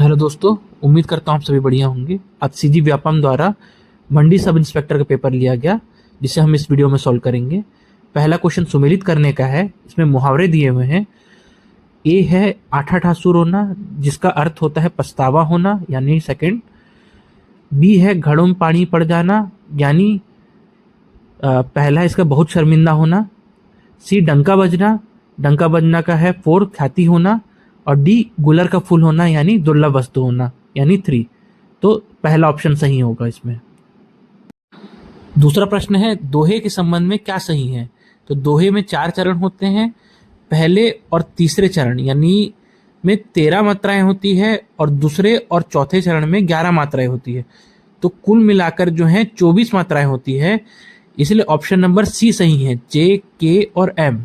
Hello दोस्तों, उम्मीद करता हूँ आप सभी बढ़िया होंगे। आज सीजी व्यापम द्वारा मंडी सब इंस्पेक्टर का पेपर लिया गया, जिसे हम इस वीडियो में सॉल्व करेंगे। पहला क्वेश्चन सुमेलित करने का है। इसमें मुहावरे दिए हुए हैं। ए है आठा ठासुर होना, जिसका अर्थ होता है पछतावा होना, यानी सेकंड। बी है घड़ों में पानी पड़ जाना, यानी पहला इसका बहुत शर्मिंदा होना। सी डंका बजना का है फोर, ख्याति होना। और डी गुलर का फूल होना, यानी दुर्लभ वस्तु होना, यानी थ्री। तो पहला ऑप्शन सही होगा इसमें। दूसरा प्रश्न है, दोहे के संबंध में क्या सही है? तो दोहे में 4 चरण होते हैं। पहले और तीसरे चरण यानी में 13 मात्राएं होती है, और दूसरे और चौथे चरण में 11 मात्राएं होती है। तो कुल मिलाकर जो है 24 मात्राएं होती है। इसलिए ऑप्शन नंबर सी सही है, जे, के और एम।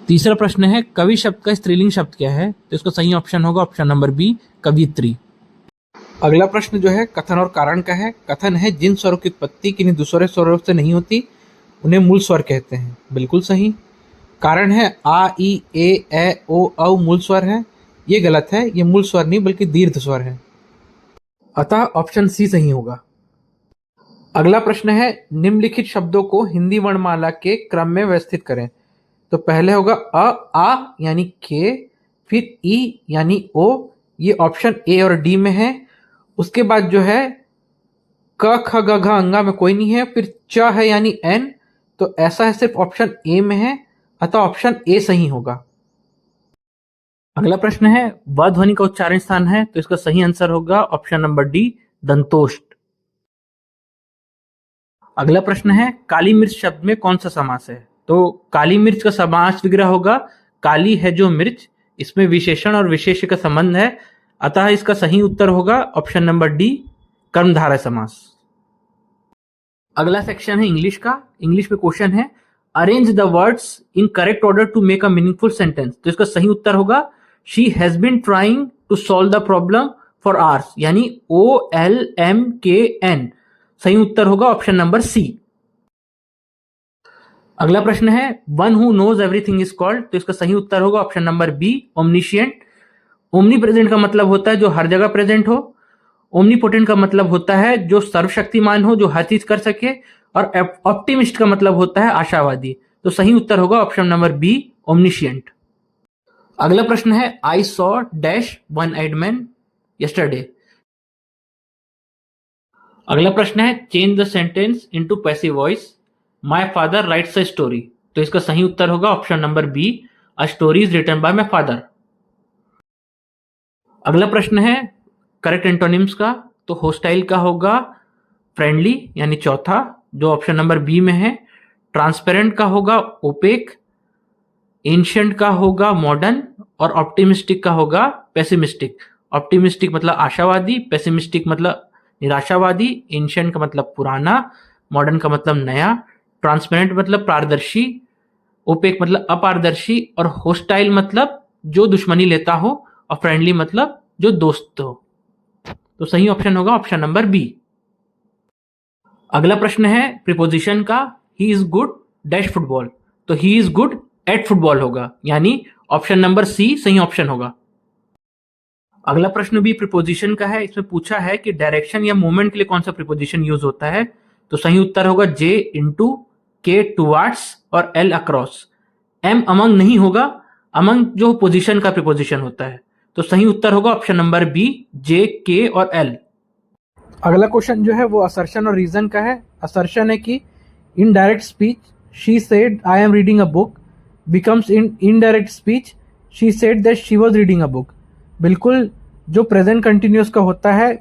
तीसरा प्रश्न है, कवि शब्द का स्त्रीलिंग शब्द क्या है? तो इसका सही ऑप्शन होगा ऑप्शन नंबर बी, कवियत्री। अगला प्रश्न जो है कथन और कारण का है। कथन है, जिन स्वरों की उत्पत्ति किन्हीं दूसरे स्वरों से नहीं होती उन्हें मूल स्वर कहते हैं। बिल्कुल सही। कारण है, आ, ई, ए, ओ, औ मूल स्वर है। ये गलत है, ये मूल स्वर नहीं बल्कि दीर्घ स्वर है। अतः ऑप्शन सी सही होगा। अगला प्रश्न है, निम्नलिखित शब्दों को हिंदी वर्णमाला के क्रम में व्यवस्थित करें। तो पहले होगा आ यानी के, फिर ई यानी ओ, ये ऑप्शन ए और डी में है। उसके बाद जो है क, ख, ग, घ अंगा में कोई नहीं है, फिर च है यानी एन, तो ऐसा है सिर्फ ऑप्शन ए में है। अतः ऑप्शन ए सही होगा। अगला प्रश्न है, व ध्वनि का उच्चारण स्थान है, तो इसका सही आंसर होगा ऑप्शन नंबर डी, दंतोष्ठ। अगला प्रश्न है, काली मिर्च शब्द में कौन सा समास है? तो काली मिर्च का समास विग्रह होगा काली है जो मिर्च। इसमें विशेषण और विशेष्य का संबंध है। अतः इसका सही उत्तर होगा ऑप्शन नंबर डी, कर्मधारय समास। अगला सेक्शन है इंग्लिश का। इंग्लिश में क्वेश्चन है, arrange the words in correct order to make a meaningful sentence. तो इसका सही उत्तर होगा, she has been trying to solve the problem for hours, यानी OLMKN। सही उत्तर होगा ऑप्शन नंबर सी। अगला प्रश्न है, one who knows everything is called. तो इसका सही उत्तर होगा option number B, omniscient. Omnipresent का मतलब होता है जो हर जगह प्रेजेंट हो। ओमनीपोटेंट का मतलब होता है जो सर्वशक्तिमान हो, जो हर चीज कर सके। और ऑप्टिमिस्ट का मतलब होता है आशावादी। तो सही उत्तर होगा ऑप्शन नंबर बी, ओमनिशिएंट। अगला प्रश्न है, I saw dash one eyed man yesterday. अगला प्रश्न है, change the sentence into passive voice. My father writes a story. तो इसका सही उत्तर होगा option number B, a story is written by my father. अगला प्रश्न है करेक्ट एंटोनिम्स का। तो होस्टाइल का होगा फ्रेंडली, यानी चौथा, जो ऑप्शन नंबर बी में है। ट्रांसपेरेंट का होगा ओपेक। एंशिएंट का होगा मॉडर्न। और ऑप्टिमिस्टिक का होगा पेसिमिस्टिक। ऑप्टिमिस्टिक मतलब आशावादी, पेसिमिस्टिक मतलब निराशावादी। एंशिएंट का मतलब पुराना, मॉडर्न का मतलब नया, ट्रांसपेरेंट मतलब पारदर्शी, ओपेक मतलब अपारदर्शी, और होस्टाइल मतलब जो दुश्मनी लेता हो, और फ्रेंडली मतलब जो दोस्त हो। तो सही ऑप्शन होगा ऑप्शन नंबर बी। अगला प्रश्न है प्रीपोजिशन का। He is good dash football. तो he is good at football होगा, यानी ऑप्शन नंबर सी सही ऑप्शन होगा। अगला प्रश्न भी प्रीपोजिशन का है। इसमें पूछा है कि डायरेक्शन या मूवमेंट के लिए कौन सा प्रीपोजिशन यूज होता है। तो सही उत्तर होगा जे, इनटू, के टुवार्ड्स और एल अक्रॉस। एम अमंग नहीं होगा, अमंग जो पोजीशन का प्रीपोजिशन होता है। तो सही उत्तर होगा ऑप्शन नंबर बी, जे, के और एल। अगला क्वेश्चन जो है वो असर्शन और रीजन का है। असर्शन है कि in direct speech she said I am reading a book becomes in indirect speech she said that she was reading a book. बिल्कुल जो प्रेजेंट कंटिन्यूअस का होता है,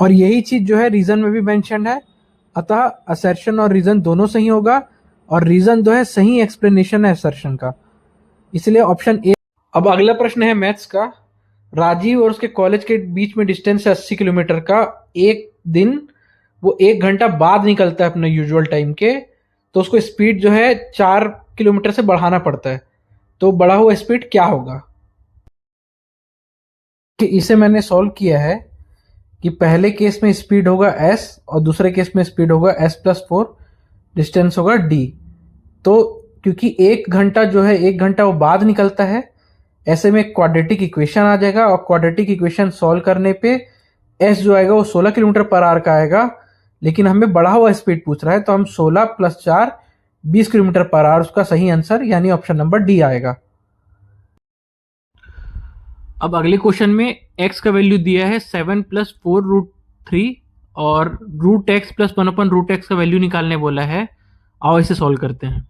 और यही चीज जो है रीजन में भी मेंशन है। अतः असर्शन और रीजन दोनों सही होगा, और रीजन जो है सही एक्सप्लेनेशन है असर्शन का, इसलिए ऑप्शन ए। अब अगला प्रश्न है मैथ्स का। राजीव और उसके कॉलेज के बीच में डिस्टेंस है 80 किलोमीटर का। एक दिन वो 1 घंटा बाद निकलता है अपने यूजुअल टाइम के, तो उसको स्पीड जो है 4 किलोमीटर से बढ़ाना पड़ता है। तो बढ़ा हुआ स्पीड क्या होगा? कि इसे मैंने सॉल्व किया है कि पहले केस में स्पीड होगा s, और दूसरे केस में स्पीड होगा s+4, डिस्टेंस होगा d। तो क्योंकि 1 घंटा जो है 1 घंटा वो बाद निकलता है, ऐसे में क्वाड्रेटिक इक्वेशन आ जाएगा और क्वाड्रेटिक इक्वेशन सॉल्व करने पे एस जो आएगा वो 16 किलोमीटर पर आवर का आएगा, लेकिन हमें बढ़ा हुआ स्पीड पूछ रहा है तो हम 16 + 4 20 किलोमीटर पर आवर उसका सही आंसर यानी ऑप्शन नंबर डी आएगा। अब अगले क्वेश्चन में x का वैल्यू दिया है 7 + 4√3 और √x + 1/√x का वैल्यू निकालने बोला है। आओ इसे सॉल्व करते हैं।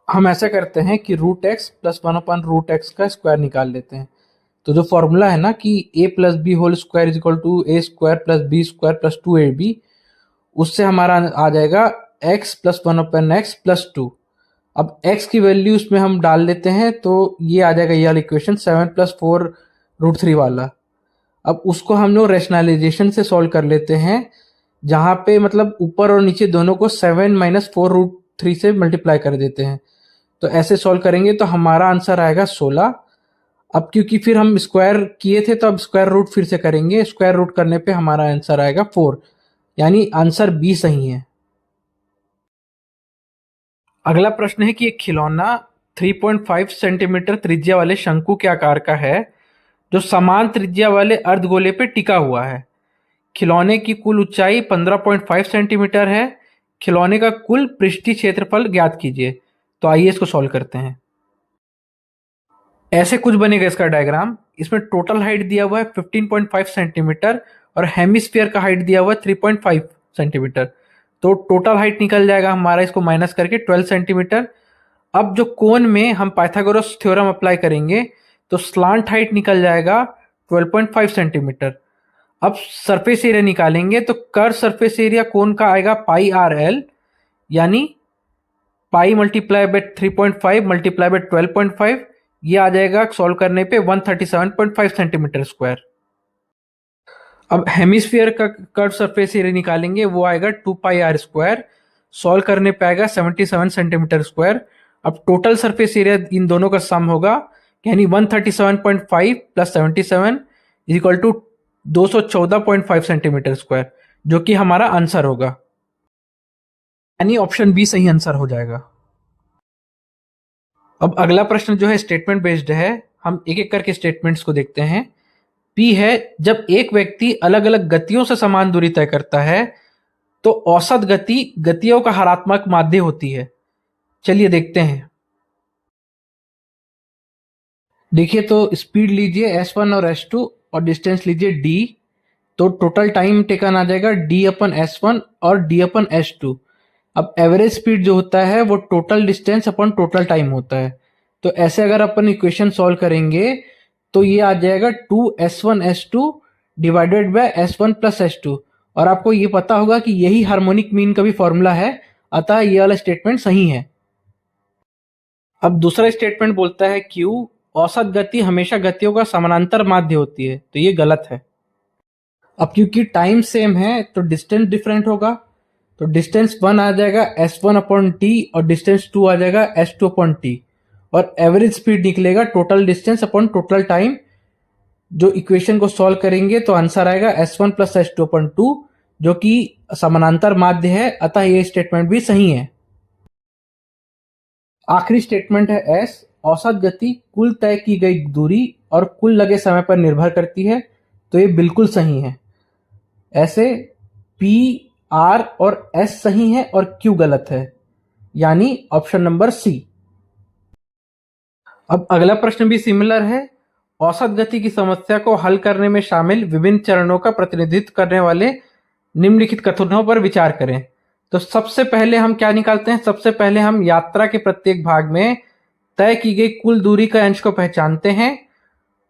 हम ऐसा करते हैं कि √x + 1/√x का स्क्वायर निकाल लेते हैं। तो जो फॉर्मूला है ना कि a + b whole square is equal to a square + b square + 2ab, उससे हमारा आ जाएगा x + 1/x + 2। अब x की वैल्यू उसमें हम डाल देते हैं तो ये आ जाएगा ये वाला इक्वेशन 7 + 4√3 वाला। अब उसको हम लोग रैशनलाइजेशन से सॉल्व कर लेते हैं, जहाँ पे मतलब ऊपर और नीचे दोनों को 7 - 4√3 से मल्टीप्लाई कर देते हैं। तो ऐसे सॉल्व करेंगे तो हमारा आंसर आएगा 16। अब क्योंकि फिर हम स्क्वायर किए थे तो अब स्क्वायर रूट फिर से करेंगे, स्क्वायर रूट करने पे हमारा आंसर आएगा 4, यानी आंसर बी सही है। अगला प्रश्न है कि एक खिलौना 3.5 सेंटीमीटर त्रिज्या वाले शंकु के आकार का है जो समान त्रिज्या वाले अर्धगोले पे टिका हुआ है। खिलौने की कुल ऊंचाई 15.5 सेंटीमीटर है। खिलौने का कुल पृष्ठीय क्षेत्रफल ज्ञात कीजिए। तो आइए इसको सॉल्व करते हैं। ऐसे कुछ बनेगा इसका डायग्राम। इसमें टोटल हाइट दिया हुआ है 15.5 सेंटीमीटर और हेमिस्फीयर का हाइट दिया हुआ है 3.5 सेंटीमीटर। तो टोटल हाइट निकल जाएगा हमारा इसको माइनस करके 12 सेंटीमीटर। अब जो कोण में हम पाइथागोरस थ्योरम अप्लाई करेंगे तो स्लांट हाइट निकल जाएगा 12.5 सेंटीमीटर। अब सरफेस एरिया निकालेंगे तो कर्व सरफेस एरिया कोण का आएगा πRL, यानी पाई मल्टीप्लाई बाय 3.5 मल्टीप्लाई बाय 12.5, ये आ जाएगा सॉल्व करने पे 137.5 सेंटीमीटर स्क्वायर। अब हेमिस्फीयर का कर्व सरफेस एरिया निकालेंगे, वो आएगा 2πr², सॉल्व करने पे आएगा 77 सेंटीमीटर स्क्वायर। अब टोटल सरफेस एरिया इन दोनों का सम होगा, यानी 137.5 + 77 = 214.5 सेंटीमीटर स्क्वायर, जो कि हमारा आंसर होगा, यानी ऑप्शन बी सही आंसर हो जाएगा। अब अगला प्रश्न जो है स्टेटमेंट बेस्ड है। हम एक एक करके स्टेटमेंट्स को देखते हैं। पी है, जब एक व्यक्ति अलग अलग गतियों से समान दूरी तय करता है तो औसत गति गतियों का हरात्मक माध्य होती है। चलिए देखते हैं। देखिए तो स्पीड लीजिए s1 और s2 और डिस्टेंस लीजिए d, तो टोटल टाइम टेकन आ जाएगा d/s1 और d/s2। अब एवरेज स्पीड जो होता है वो total distance upon total time होता है। तो ऐसे अगर अपन इक्वेशन सॉल्व करेंगे तो ये आ जाएगा 2s1s2 divided by s1 + s2। और आपको ये पता होगा कि यही हार्मोनिक मीन का भी फॉर्मूला है, अतः ये वाला स्टेटमेंट सही है। अब दूसरा स्टेटमेंट बोलता है Q औसत गति हमेशा गतियों का समानांतर माध्य होती है, तो ये गलत है। अब क्योंकि टाइम सेम है तो डिस्टेंस डिफरेंट होगा, तो डिस्टेंस 1 आ जाएगा s1/t और डिस्टेंस 2 आ जाएगा s2/t, और एवरेज स्पीड निकलेगा total distance upon total time. जो इक्वेशन को सॉल्व करेंगे तो आंसर आएगा s1 + s2/2, जो कि समानांतर माध्य है, अतः ये स्टेटमेंट भी सही है। आखिरी स्टेटमेंट है S, औसत गति कुल तय की गई दूरी और कुल लगे समय पर निर्भर करती है, तो ये बिल्कुल सही है। ऐसे P, R और S सही है और Q गलत है, यानी ऑप्शन नंबर सी। अब अगला प्रश्न भी सिमिलर है। औसत गति की समस्या को हल करने में शामिल विभिन्न चरणों का प्रतिनिधित्व करने वाले निम्नलिखित कथनों पर विचार करें। तो सबसे पहले हम क्या निकालते हैं, सबसे पहले हम यात्रा के प्रत्येक भाग में तय की गई कुल दूरी का अंश को पहचानते हैं,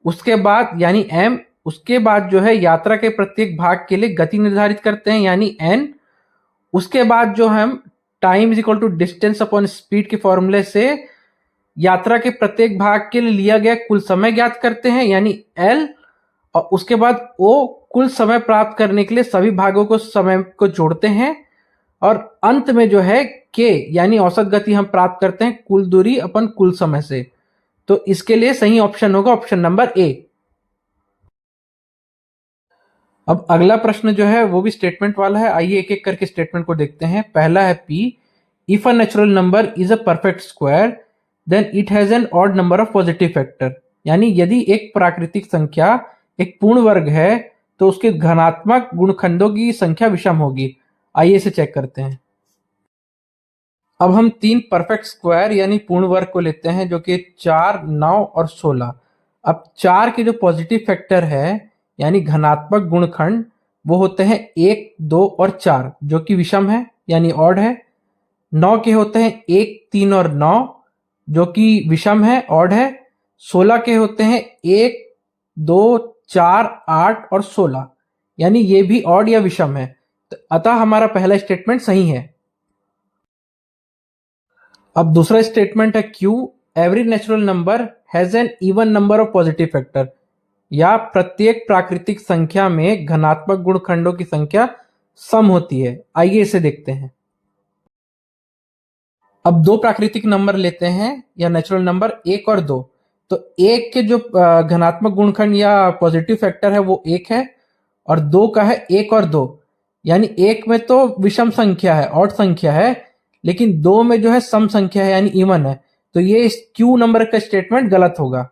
उसके बाद यानी m, उसके बाद जो है यात्रा के प्रत्येक भाग के लिए गति निर्धारित करते हैं यानी n, उसके बाद जो हम टाइम = डिस्टेंस अपॉन स्पीड के फॉर्मूले से यात्रा के प्रत्येक भाग के लिए लिया गया कुल समय ज्ञात करते हैं यानी L, और उसके बाद O कुल समय प्राप्त करने के लिए सभी भागों को समय को जोड़ते हैं, और अंत में जो है K यानी औसत गति हम प्राप्त करते हैं कुल दूरी अपन कुल समय से। तो इसके लिए सही ऑप्शन होगा ऑप्शन नंबर ए। अब अगला प्रश्न जो है वो भी स्टेटमेंट वाला है। आइए एक एक करके स्टेटमेंट को देखते हैं। पहला है P, if a natural number is a perfect square then it has an odd number of positive factor. यानी यदि एक प्राकृतिक संख्या एक पूर्ण वर्ग है तो उसके घनात्मक गुणखंडों की संख्या विषम होगी। आइए इसे चेक करते हैं। अब हम 3 परफेक्ट स्क्वायर यानी पूर्ण वर्ग को लेते हैं जो कि 4, 9 और 16। अब 4 के जो पॉजिटिव फैक्टर है यानी धनात्मक गुणखंड वो होते हैं 1, 2 और 4 जो कि विषम है यानी ऑड है। 9 के होते हैं 1, 3 और 9 जो कि विषम है ऑड है। 16 के होते हैं 1, 2, 4, 8 और 16 यानी ये भी ऑड या विषम है। तो अतः हमारा पहला स्टेटमेंट सही है। अब दूसरा स्टेटमेंट है Q every natural number has an even number of positive factor. या प्रत्येक प्राकृतिक संख्या में घनात्मक गुणखंडों की संख्या सम होती है। आइए इसे देखते हैं। अब 2 प्राकृतिक नंबर लेते हैं या नेचुरल नंबर 1 और 2। तो 1 के जो घनात्मक गुणखंड या पॉजिटिव फैक्टर है वो 1 है और 2 का है 1 और 2 यानी 1 में तो विषम संख्या है ऑड संख्या है लेकिन 2 में जो है सम संख्या है यानी इवन है। तो ये क्यू नंबर का स्टेटमेंट गलत होगा।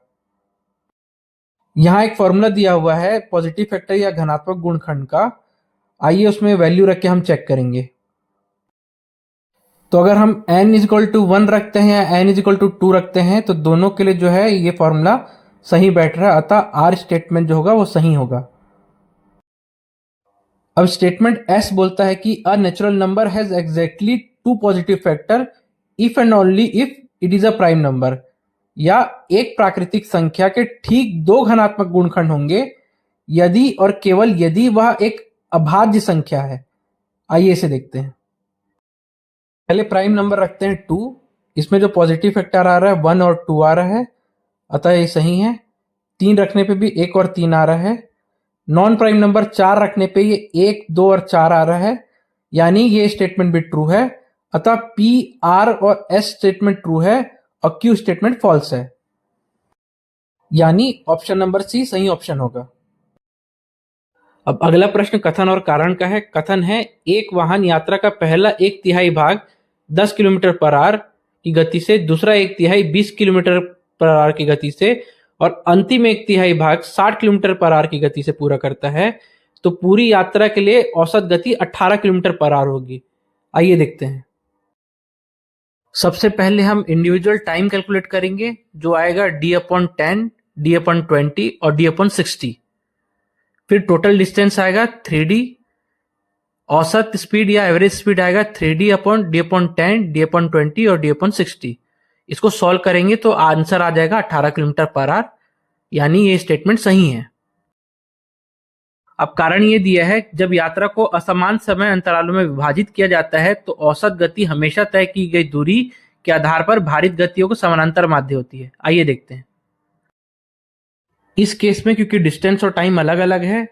यहाँ एक फॉर्मूला दिया हुआ है पॉजिटिव फैक्टर या घनात्मक गुणखंड का। आइए उसमें वैल्यू रख के हम चेक करेंगे। तो अगर हम n इजिकल टू 1 रखते हैं या n इजिकल टू 2 रखते हैं तो दोनों के लिए जो है ये फॉर्मूला सही बैठ रहा है, अतः आर स्टेटमेंट जो होगा वो सही होगा। अब स्टेटमेंट S बोलता है कि अ natural number has exactly 2 positive factor if and only if it is a prime number. या एक प्राकृतिक संख्या के ठीक 2 घनात्मक गुणखंड होंगे यदि और केवल यदि वह एक अभाज्य संख्या है। आइए इसे देखते हैं। पहले प्राइम नंबर रखते हैं 2। इसमें जो पॉजिटिव फैक्टर आ रहा है 1 और 2 आ रहा है, अतः ये सही है। 3 रखने पे भी 1 और 3 आ रहा है। नॉन प्राइम नंबर 4 रखने पे ये 1, 2 और 4 आ रहा है यानी ये स्टेटमेंट भी ट्रू है। अतः P, R और S स्टेटमेंट ट्रू है और Q स्टेटमेंट फॉल्स है यानी ऑप्शन नंबर सी सही ऑप्शन होगा। अब अगला प्रश्न कथन और कारण का है। कथन है एक वाहन यात्रा का पहला 1/3 भाग 10 किलोमीटर पर आवर की गति से, दूसरा 1/3 20 किलोमीटर पर आवर की गति से और अंतिम 1/3 भाग 60 किलोमीटर पर आवर की गति से पूरा करता है तो पूरी यात्रा के लिए औसत गति 18 किलोमीटर पर आवर होगी। आइए देखते हैं। सबसे पहले हम इंडिविजुअल टाइम कैलकुलेट करेंगे जो आएगा d/10, d/20 और d/60। फिर टोटल डिस्टेंस आएगा 3d। औसत स्पीड या एवरेज स्पीड आएगा 3d/d/10, d/20 और d/60। इसको सॉल्व करेंगे तो आंसर आ जाएगा 18 किलोमीटर पर आवर यानी ये स्टेटमेंट सही है। अब कारण ये दिया है जब यात्रा को असमान समय अंतरालों में विभाजित किया जाता है तो औसत गति हमेशा तय की गई दूरी के आधार पर भारित गतियों को समानांतर माध्य होती है। आइए देखते हैं। इस केस में क्योंकि डिस्टेंस और टाइम अलग अलग है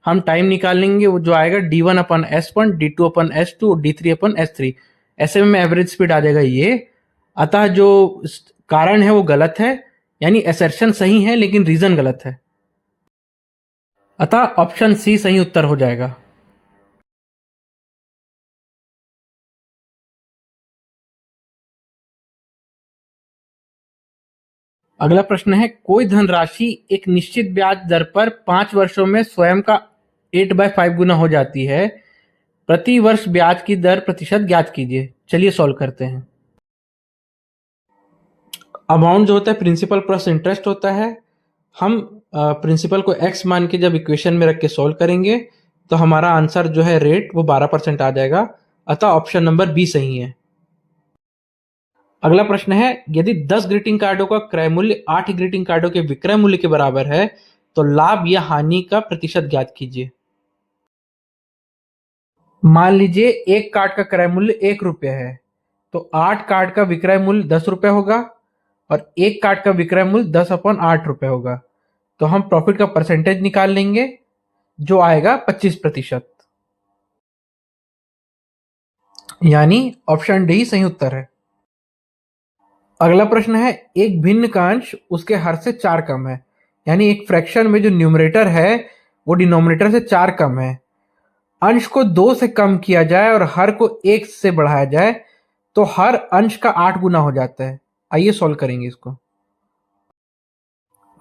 हम टाइम निकाल लेंगे वो जो आएगा d1/s1, d2/s2, d3/s3। ऐसे में एवरेज स्पीड आ जाएगा ये। अतः जो कारण है वो गलत है यानी असर्शन सही है लेकिन रीजन गलत है, अतः ऑप्शन सी सही उत्तर हो जाएगा। अगला प्रश्न है कोई धनराशि एक निश्चित ब्याज दर पर 5 वर्षों में स्वयं का 8/5 गुना हो जाती है। प्रति वर्ष ब्याज की दर प्रतिशत ज्ञात कीजिए। चलिए सॉल्व करते हैं। अमाउंट जो होता है प्रिंसिपल प्लस इंटरेस्ट होता है। हम प्रिंसिपल को x मान के जब इक्वेशन में रख के सॉल्व करेंगे तो हमारा आंसर जो है रेट वो 12% आ जाएगा, अतः ऑप्शन नंबर बी सही है। अगला प्रश्न है यदि 10 ग्रीटिंग कार्डों का क्रय मूल्य 8 ग्रीटिंग कार्डों के विक्रय मूल्य के बराबर है तो लाभ या हानि का प्रतिशत ज्ञात कीजिए। मान लीजिए एक कार्ड का क्रय मूल्य 1 रुपये है तो 8 कार्ड का विक्रय मूल्य 10 रुपये होगा और एक कार्ड का विक्रय मूल्य 10/8 रुपये होगा। तो हम प्रॉफिट का परसेंटेज निकाल लेंगे जो आएगा 25%, यानी ऑप्शन डी सही उत्तर है। अगला प्रश्न है एक भिन्न का अंश उसके हर से 4 कम है, यानी एक फ्रैक्शन में जो न्यूमरेटर है वो डिनोमिनेटर से 4 कम है। अंश को 2 से कम किया जाए और हर को 1 से बढ़ाया जाए तो हर अंश का 8 गुना हो जाता है। आइए सॉल्व करेंगे इसको।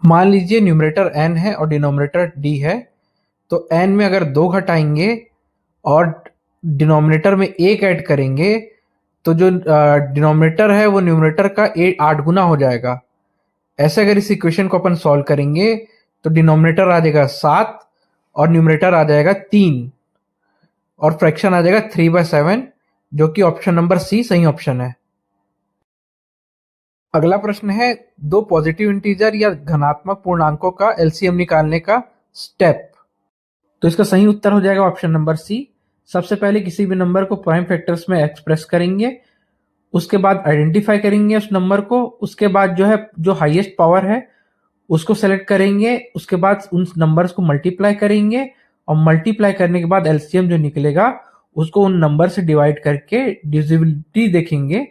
मान लीजिए न्यूमरेटर n है और डिनोमिनेटर d है, तो n में अगर 2 घटाएंगे और डिनोमिनेटर में 1 ऐड करेंगे तो जो डिनोमिनेटर है वो न्यूमरेटर का 8 गुना हो जाएगा। ऐसे अगर इस इक्वेशन को अपन सॉल्व करेंगे तो डिनोमिनेटर आ जाएगा 7 और न्यूमरेटर आ जाएगा 3 और फ्रैक्शन आ जाएगा 3/7, जो कि ऑप्शन नंबर सी सही ऑप्शन है। अगला प्रश्न है दो पॉजिटिव इंटीजर या धनात्मक पूर्णांकों का एलसीएम निकालने का स्टेप। तो इसका सही उत्तर हो जाएगा ऑप्शन नंबर सी। सबसे पहले किसी भी नंबर को प्राइम फैक्टर्स में एक्सप्रेस करेंगे, उसके बाद आइडेंटिफाई करेंगे उस नंबर को, उसके बाद जो है जो हाईएस्ट पावर है उसको सेलेक्ट करेंगे, उसके बाद उन नंबर्स को मल्टीप्लाई करेंगे और मल्टीप्लाई करने के बाद एलसीएम जो निकलेगा उसको उन नंबर से डिवाइड करके डिविजिबिलिटी देखेंगे,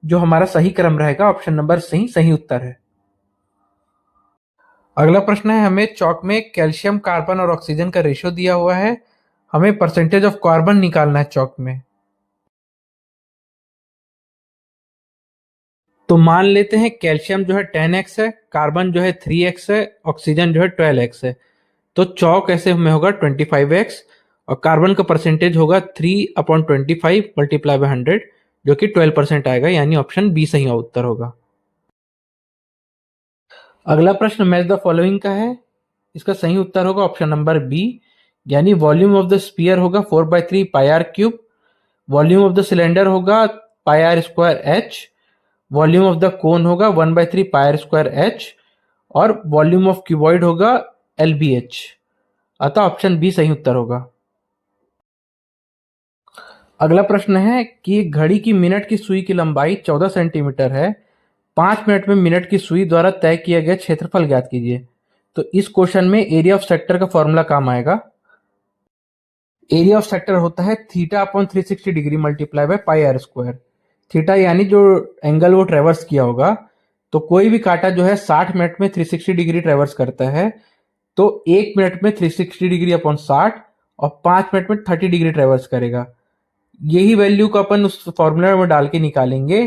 जो हमारा सही क्रम रहेगा। ऑप्शन नंबर सी सही उत्तर है। अगला प्रश्न है हमें चौक में कैल्शियम, कार्बन और ऑक्सीजन का रेशियो दिया हुआ है, हमें परसेंटेज ऑफ कार्बन निकालना है चौक में। तो मान लेते हैं कैल्शियम जो है 10x है, कार्बन जो है 3x है, ऑक्सीजन जो है 12x है। तो चौक ऐसे में होगा 25x और कार्बन का परसेंटेज होगा 3/25 मल्टीप्लाई बाय 100, जो कि 12% आएगा, यानी ऑप्शन बी सही उत्तर होगा। अगला प्रश्न मैच द फॉलोइंग का है, इसका सही उत्तर होगा ऑप्शन नंबर बी, यानी वॉल्यूम ऑफ द स्फीयर होगा 4/3 pi r cube, volume of the cylinder होगा pi r square h, volume of the cone होगा 1/3 पाई आर स्क्वायर एच और वॉल्यूम ऑफ क्यूबॉइड होगा एल बी एच। अतः option B सही उत्तर होगा। अगला प्रश्न है कि घड़ी की मिनट की सुई की लंबाई 14 सेंटीमीटर है, 5 मिनट में मिनट की सुई द्वारा तय किया गया क्षेत्रफल ज्ञात कीजिए। तो इस क्वेश्चन में एरिया ऑफ सेक्टर का फॉर्मूला काम आएगा। एरिया ऑफ सेक्टर होता है θ/360 degree multiply by pi r square. Theta यानी जो एंगल वो ट्रेवर्स किया होगा, तो कोई भी कांटा जो है 60 मिनट में 360 डिग्री ट्रेवर्स करता है, तो 1 मिनट में 360 डिग्री अपॉन 60 और 5 मिनट में 30 डिग्री ट्रेवर्स करेगा। यही वैल्यू को अपन उस फॉर्मूला में डाल के निकालेंगे,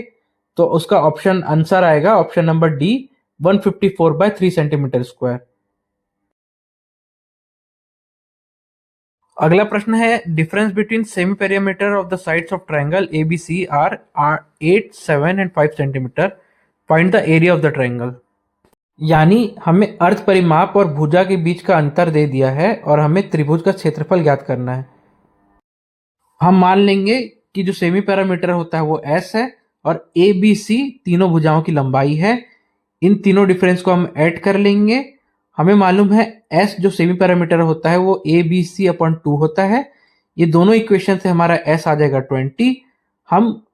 तो उसका ऑप्शन आंसर आएगा option number D 154/3 centimetre square. अगला प्रश्न है difference between semi perimeter of the sides of triangle ABC are 8, 7 and 5 centimetre, find the area of the triangle. यानी हमें अर्ध परिमाप और भुजा के बीच का अंतर दे दिया है और हमें त्रिभुज का क्षेत्रफल ज्ञात करना है। हम मान लेंगे कि जो सेमी पैरामीटर होता है वो s है और ए बी सी तीनों भुजाओं की लंबाई है। इन तीनों डिफरेंस को हम ऐड कर लेंगे। हमें मालूम है s जो सेमी पैरामीटर होता है वो ए बी सी अपॉन 2 होता है। ये दोनों इक्वेशन से हमारा s आ जाएगा 20। हम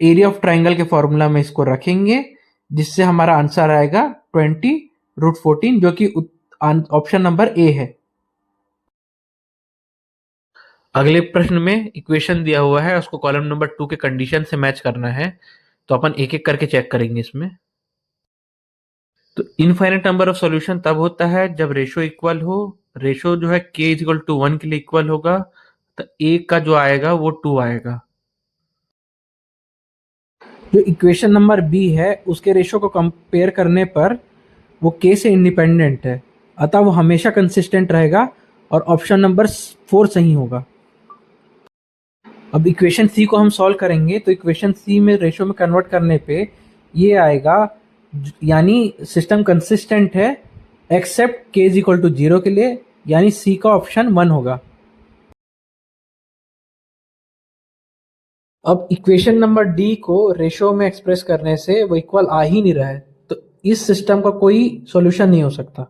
एरिया ऑफ ट्राइंगल के फॉर्मूला में इसको रखेंगे, जिससे हमारा आंसर आएगा 20√14, जो कि ऑप्शन नंबर ए है। अगले प्रश्न में इक्वेशन दिया हुआ है, उसको कॉलम नंबर 2 के कंडीशन से मैच करना है, तो अपन एक एक करके चेक करेंगे इसमें। तो इनफाइनाइट नंबर ऑफ सॉल्यूशन तब होता है जब रेशो इक्वल हो। रेशो जो है k = 1 के लिए इक्वल होगा, तो a का जो आएगा वो 2 आएगा। जो इक्वेशन नंबर बी है उसके रेशो को कंपेयर करने पर वो k से इंडिपेंडेंट है, अतः वो हमेशा कंसिस्टेंट रहेगा और ऑप्शन नंबर 4 सही होगा। अब इक्वेशन सी को हम सॉल्व करेंगे, तो इक्वेशन सी में रेशो में कन्वर्ट करने पे ये आएगा, यानी सिस्टम कंसिस्टेंट है एक्सेप्ट k = 0 के लिए, यानी सी का ऑप्शन 1 होगा। अब इक्वेशन नंबर डी को रेशो में एक्सप्रेस करने से वो इक्वल आ ही नहीं रहा है, तो इस सिस्टम का कोई सॉल्यूशन नहीं हो सकता।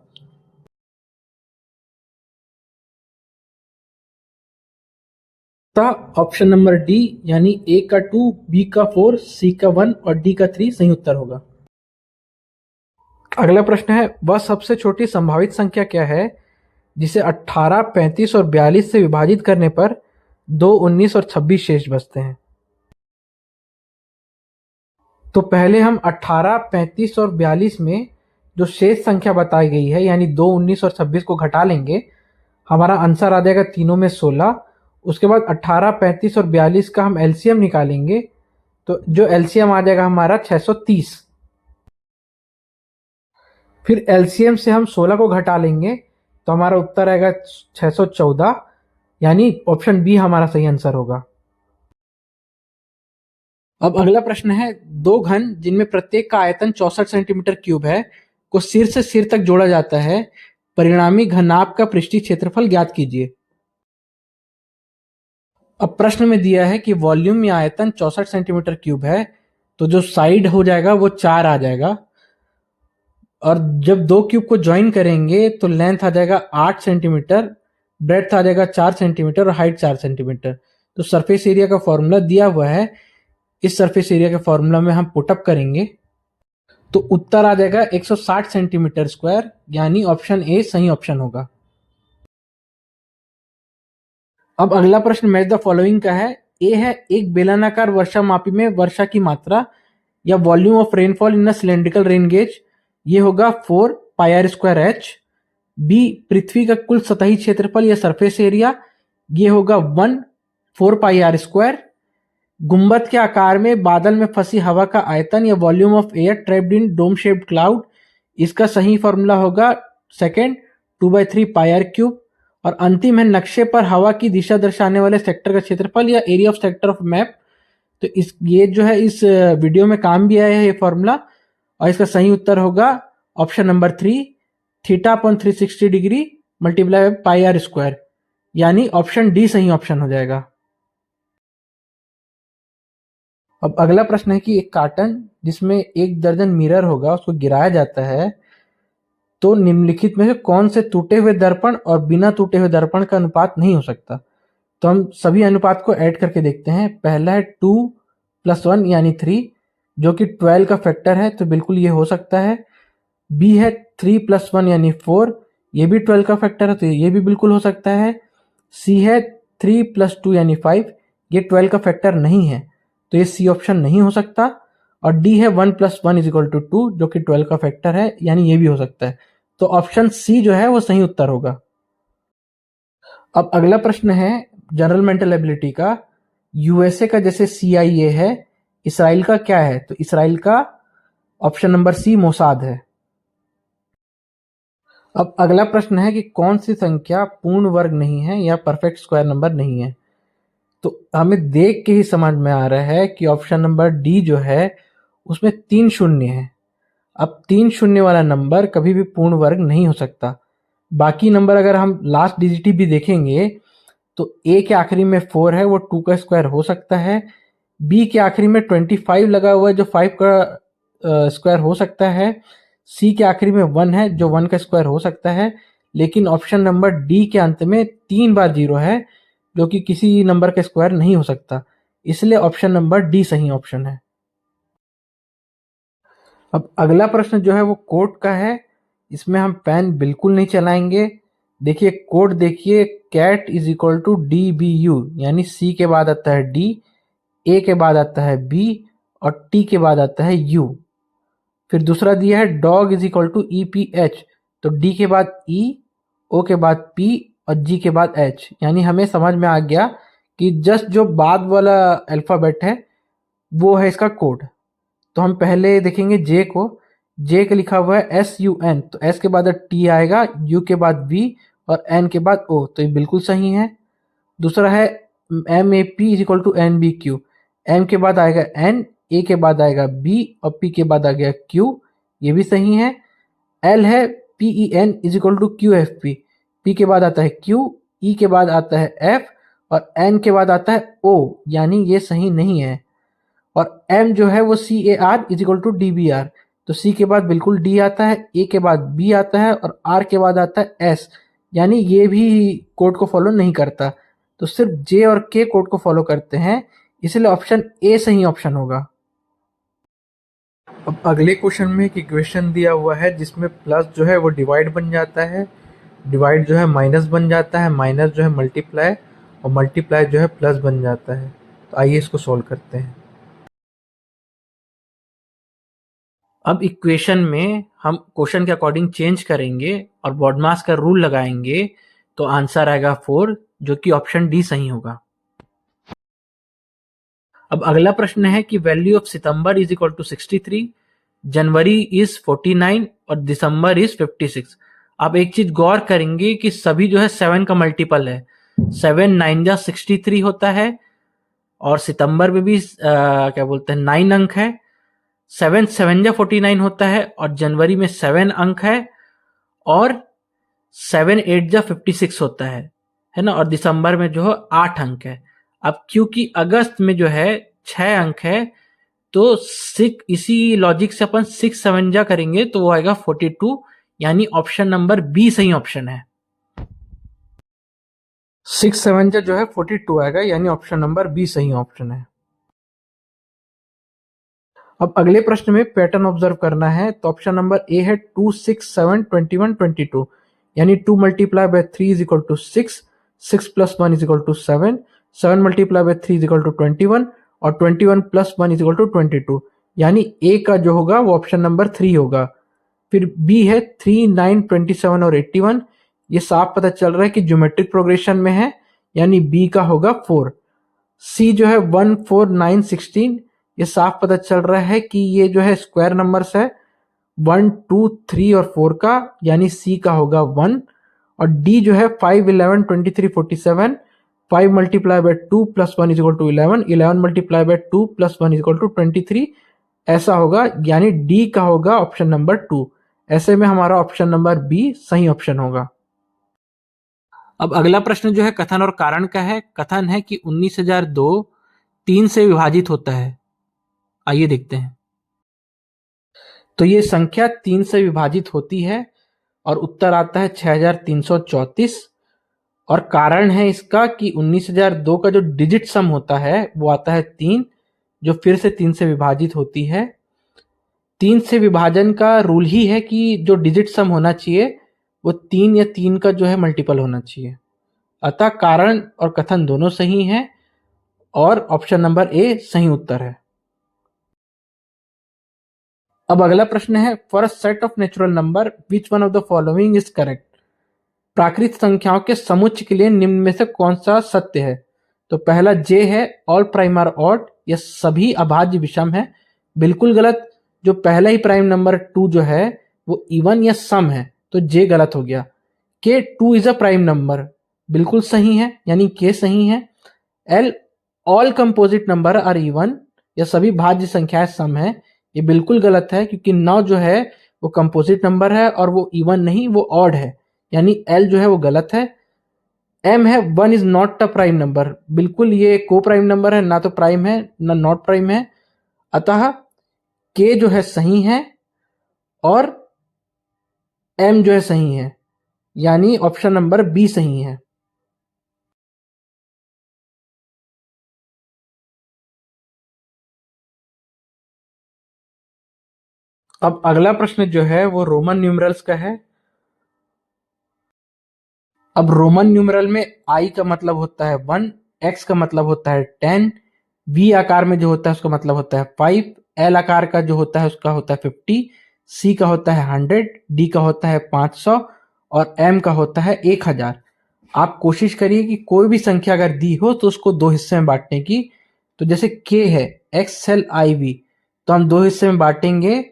ऑप्शन नंबर डी यानी ए का 2, बी का 4, सी का 1 और डी का 3 सही उत्तर होगा। अगला प्रश्न है वह सबसे छोटी संभावित संख्या क्या है जिसे 18, 35 और 42 से विभाजित करने पर 2, 19 और 26 शेष बचते हैं। तो पहले हम 18, 35 और 42 में जो शेष संख्या बताई गई है यानी 2, 19 और 26 को घटा लेंगे, हमारा आंसर आ जाएगा तीनों में 16। उसके बाद 18, 35 और 42 का हम एलसीएम निकालेंगे, तो जो एलसीएम आ जाएगा हमारा 630। फिर एलसीएम से हम 16 को घटा लेंगे तो हमारा उत्तर आएगा 614, यानी ऑप्शन बी हमारा सही आंसर होगा। अब अगला प्रश्न है, दो घन जिनमें प्रत्येक का आयतन 64 सेंटीमीटर क्यूब है को सिर से सिर तक जोड़ा जाता है, परिणामी घनाभ का पृष्ठीय क्षेत्रफल ज्ञात कीजिए। अब प्रश्न में दिया है कि वॉल्यूम या आयतन 64 सेंटीमीटर क्यूब है, तो जो साइड हो जाएगा वो 4 आ जाएगा, और जब दो क्यूब को ज्वाइन करेंगे तो लेंथ आ जाएगा 8 सेंटीमीटर, ब्रेड्थ आ जाएगा 4 सेंटीमीटर और हाइट 4 सेंटीमीटर। तो सरफेस एरिया का फॉर्मूला दिया हुआ है, इस सरफेस एरिया के फॉर्मूला में हम पुटअप करेंगे तो उत्तर आ जाएगा 160 सेंटीमीटर स्क्वायर, यानी ऑप्शन ए सही ऑप्शन होगा। अब अगला प्रश्न मैच द फॉलोइंग का है। ए है, एक बेलनाकार वर्षा मापी में वर्षा की मात्रा या volume of rainfall in a cylindrical rain gauge, ये होगा 4 पाई आर स्क्वायर एच। बी, पृथ्वी का कुल सतही क्षेत्रफल या सरफेस एरिया, ये होगा 1 4 पाई आर स्क्वायर। गुंबद के आकार में बादल में फंसी हवा का आयतन या volume of air trapped in dome shaped cloud, इसका सही फॉर्मूला होगा सेकेंड 2/3 पाई आर क्यूब। और अंतिम है, नक्शे पर हवा की दिशा दर्शाने वाले सेक्टर का क्षेत्रफल या area of sector of map. तो ये जो है इस वीडियो में काम भी आया है ये फॉर्मूला, और इसका सही उत्तर होगा option number 3, θ/360 multiply pi r square, यानी ऑप्शन डी सही ऑप्शन हो जाएगा। अब अगला प्रश्न है कि एक कार्टन जिसमें 1 दर्जन मिरर होगा उसको गिराया जाता है, तो निम्नलिखित में से कौन से टूटे हुए दर्पण और बिना टूटे हुए दर्पण का अनुपात नहीं हो सकता। तो हम सभी अनुपात को ऐड करके देखते हैं। पहला है 2 + 1 यानी 3, जो कि 12 का फैक्टर है, तो बिल्कुल ये हो सकता है। बी है 3 + 1 यानी 4, ये भी 12 का फैक्टर है, तो ये भी बिल्कुल हो सकता है। सी है 3 + 2 यानी 5, ये 12 का फैक्टर नहीं है, तो ये सी ऑप्शन नहीं हो सकता। और डी है 1 + 1 = 2, जो कि 12 का फैक्टर है, यानी ये भी हो सकता है। तो ऑप्शन सी जो है वो सही उत्तर होगा। अब अगला प्रश्न है जनरल मेंटल एबिलिटी का। यूएसए का जैसे CIA है, इसराइल का क्या है? तो इसराइल का ऑप्शन नंबर सी मोसाद है। अब अगला प्रश्न है कि कौन सी संख्या पूर्ण वर्ग नहीं है या परफेक्ट स्क्वायर नंबर नहीं है। तो हमें देख के ही समझ में आ रहा है कि ऑप्शन नंबर डी जो है उसमें 3 शून्य है। अब 3 शून्य वाला नंबर कभी भी पूर्ण वर्ग नहीं हो सकता। बाकी नंबर अगर हम लास्ट डिजिट भी देखेंगे तो ए के आखिरी में 4 है, वो 2 का स्क्वायर हो सकता है। बी के आखिरी में 25 लगा हुआ है, जो 5 का स्क्वायर हो सकता है। सी के आखिरी में 1 है, जो 1 का स्क्वायर हो सकता है। लेकिन ऑप्शन नंबर डी के अंत में 3 बार 0 है, जो कि किसी नंबर का स्क्वायर नहीं हो सकता। इसलिए ऑप्शन नंबर डी सही ऑप्शन है। अब अगला प्रश्न जो है वो कोड का है। इसमें हम पेन बिल्कुल नहीं चलाएंगे। देखिए कोड देखिए, कैट = DBU, यानी सी के बाद आता है डी, ए के बाद आता है बी और टी के बाद आता है यू। फिर दूसरा दिया है डॉग = EPH, तो डी के बाद ई, ओ के बाद पी और जी के बाद एच। यानी हमें समझ में आ गया कि जस्ट जो बाद वाला अल्फ़ाबेट है वो है इसका कोड। तो हम पहले देखेंगे जे को। जे के लिखा हुआ है SUN, तो एस के बाद टी आएगा, यू के बाद वी और एन के बाद ओ, तो ये बिल्कुल सही है। दूसरा है MAP = NBQ, एम के बाद आएगा एन, ए के बाद आएगा बी और पी के बाद आ गया क्यू, ये भी सही है। एल है PEN = QFP, पी के बाद आता है क्यू, ई के बाद आता है एफ और एन के बाद आता है ओ, यानी ये सही नहीं है। और एम जो है वो CAR = DBR, तो सी के बाद बिल्कुल डी आता है, ए के बाद बी आता है और आर के बाद आता है एस, यानी ये भी कोड को फॉलो नहीं करता। तो सिर्फ जे और के कोड को फॉलो करते हैं, इसलिए ऑप्शन ए सही ऑप्शन होगा। अब अगले क्वेश्चन में एक इक्वेशन दिया हुआ है जिसमें प्लस जो है वो डिवाइड बन जाता है, डिवाइड जो है माइनस बन जाता है, माइनस जो है मल्टीप्लाई और मल्टीप्लाई जो है प्लस बन जाता है। तो आइए इसको सॉल्व करते हैं। अब इक्वेशन में हम क्वेश्चन के अकॉर्डिंग चेंज करेंगे और बॉडमास का रूल लगाएंगे, तो आंसर आएगा 4, जो कि ऑप्शन डी सही होगा। अब अगला प्रश्न है कि value of September is equal to 63, January is 49 और दिसंबर इज 56। आप एक चीज गौर करेंगे कि सभी जो है 7 का मल्टीपल है। 7 9 जा 63 होता है और सितंबर में भी क्या बोलते हैं 9 अंक है। 7 7 जा 49 होता है और जनवरी में 7 अंक है और 7 8 जा 56 होता है ना। और दिसंबर में जो है 8 अंक है। अब क्योंकि अगस्त में जो है 6 अंक है तो इसी लॉजिक से अपन 6 7 जा करेंगे तो वो आएगा 42, यानी ऑप्शन नंबर बी सही ऑप्शन है। 6 7 जा जो है 42 आएगा, यानी ऑप्शन नंबर बी सही ऑप्शन है। अब अगले प्रश्न में पैटर्न ऑब्जर्व करना है तो ऑप्शन नंबर ए है 2 6 7 21 22, यानी 2 multiply by 3 is equal to 6, 6 plus 1 is equal to 7, 7 multiply by 3 is equal to 21 और 21 प्लस 1 इज इक्वल टू 22, यानी ए का जो होगा वो ऑप्शन नंबर 3 होगा। फिर बी है 3 9 27 और 81, ये साफ पता चल रहा है कि ज्योमेट्रिक प्रोग्रेशन में है, यानी बी का होगा 4। सी जो है 1 4 9 16, ये साफ पता चल रहा है कि ये जो है स्क्वायर नंबर्स है 1 2 3 और 4 का, यानी सी का होगा 1। और डी जो है 5 11 23 47, 5 multiply by 2 plus 1 is equal to 11, 11 multiply by 2 plus 1 is equal to 23, ऐसा होगा, यानी डी का होगा ऑप्शन नंबर 2। ऐसे में हमारा ऑप्शन नंबर बी सही ऑप्शन होगा। अब अगला प्रश्न जो है कथन और कारण का है। कथन है कि 19002 3 से विभाजित होता है। आइए देखते हैं। तो ये संख्या 3 से विभाजित होती है और उत्तर आता है 6334। और कारण है इसका कि 19002 का जो डिजिट सम होता है वो आता है 3, जो फिर से 3 से विभाजित होती है। 3 से विभाजन का रूल ही है कि जो डिजिट सम होना चाहिए वो 3 या 3 का जो है मल्टीपल होना चाहिए। अतः कारण और कथन दोनों सही हैं और ऑप्शन नंबर ए सही उत्तर है। अब अगला प्रश्न है for a set of natural number which one of the following is correct. प्राकृत संख्याओं के समुच्चय के लिए निम्न में से कौन सा सत्य है। तो पहला जे है ऑल प्राइम आर ऑड, यह सभी अभाज्य विषम है, बिल्कुल गलत। जो पहला ही प्राइम नंबर 2 जो है वो इवन या सम है, तो जे गलत हो गया। के 2 इज अ प्राइम नंबर, बिल्कुल सही है, यानी के सही है। एल all composite number are even, यह सभी भाज्य संख्याएं सम है, ये बिल्कुल गलत है क्योंकि 9 जो है वो कंपोजिट नंबर है और वो इवन नहीं, वो ऑड है, यानी एल जो है वो गलत है। एम है 1 is not a prime number, बिल्कुल ये को प्राइम नंबर है, ना तो प्राइम है ना नॉट प्राइम है, अतः के जो है सही है और एम जो है सही है, यानी ऑप्शन नंबर बी सही है। अब अगला प्रश्न जो है वो रोमन न्यूमरल्स का है। अब रोमन न्यूमरल में आई का मतलब होता है 1, एक्स का मतलब होता है 10, वी आकार में जो होता है उसका मतलब होता है 5, एल आकार का जो होता है उसका होता है 50, सी का होता है 100, डी का होता है 500 और एम का होता है 1000। आप कोशिश करिए कि कोई भी संख्या अगर दी हो तो उसको दो हिस्से में बांटने की। तो जैसे के है एक्स एल आई वी, तो हम दो हिस्से में बांटेंगे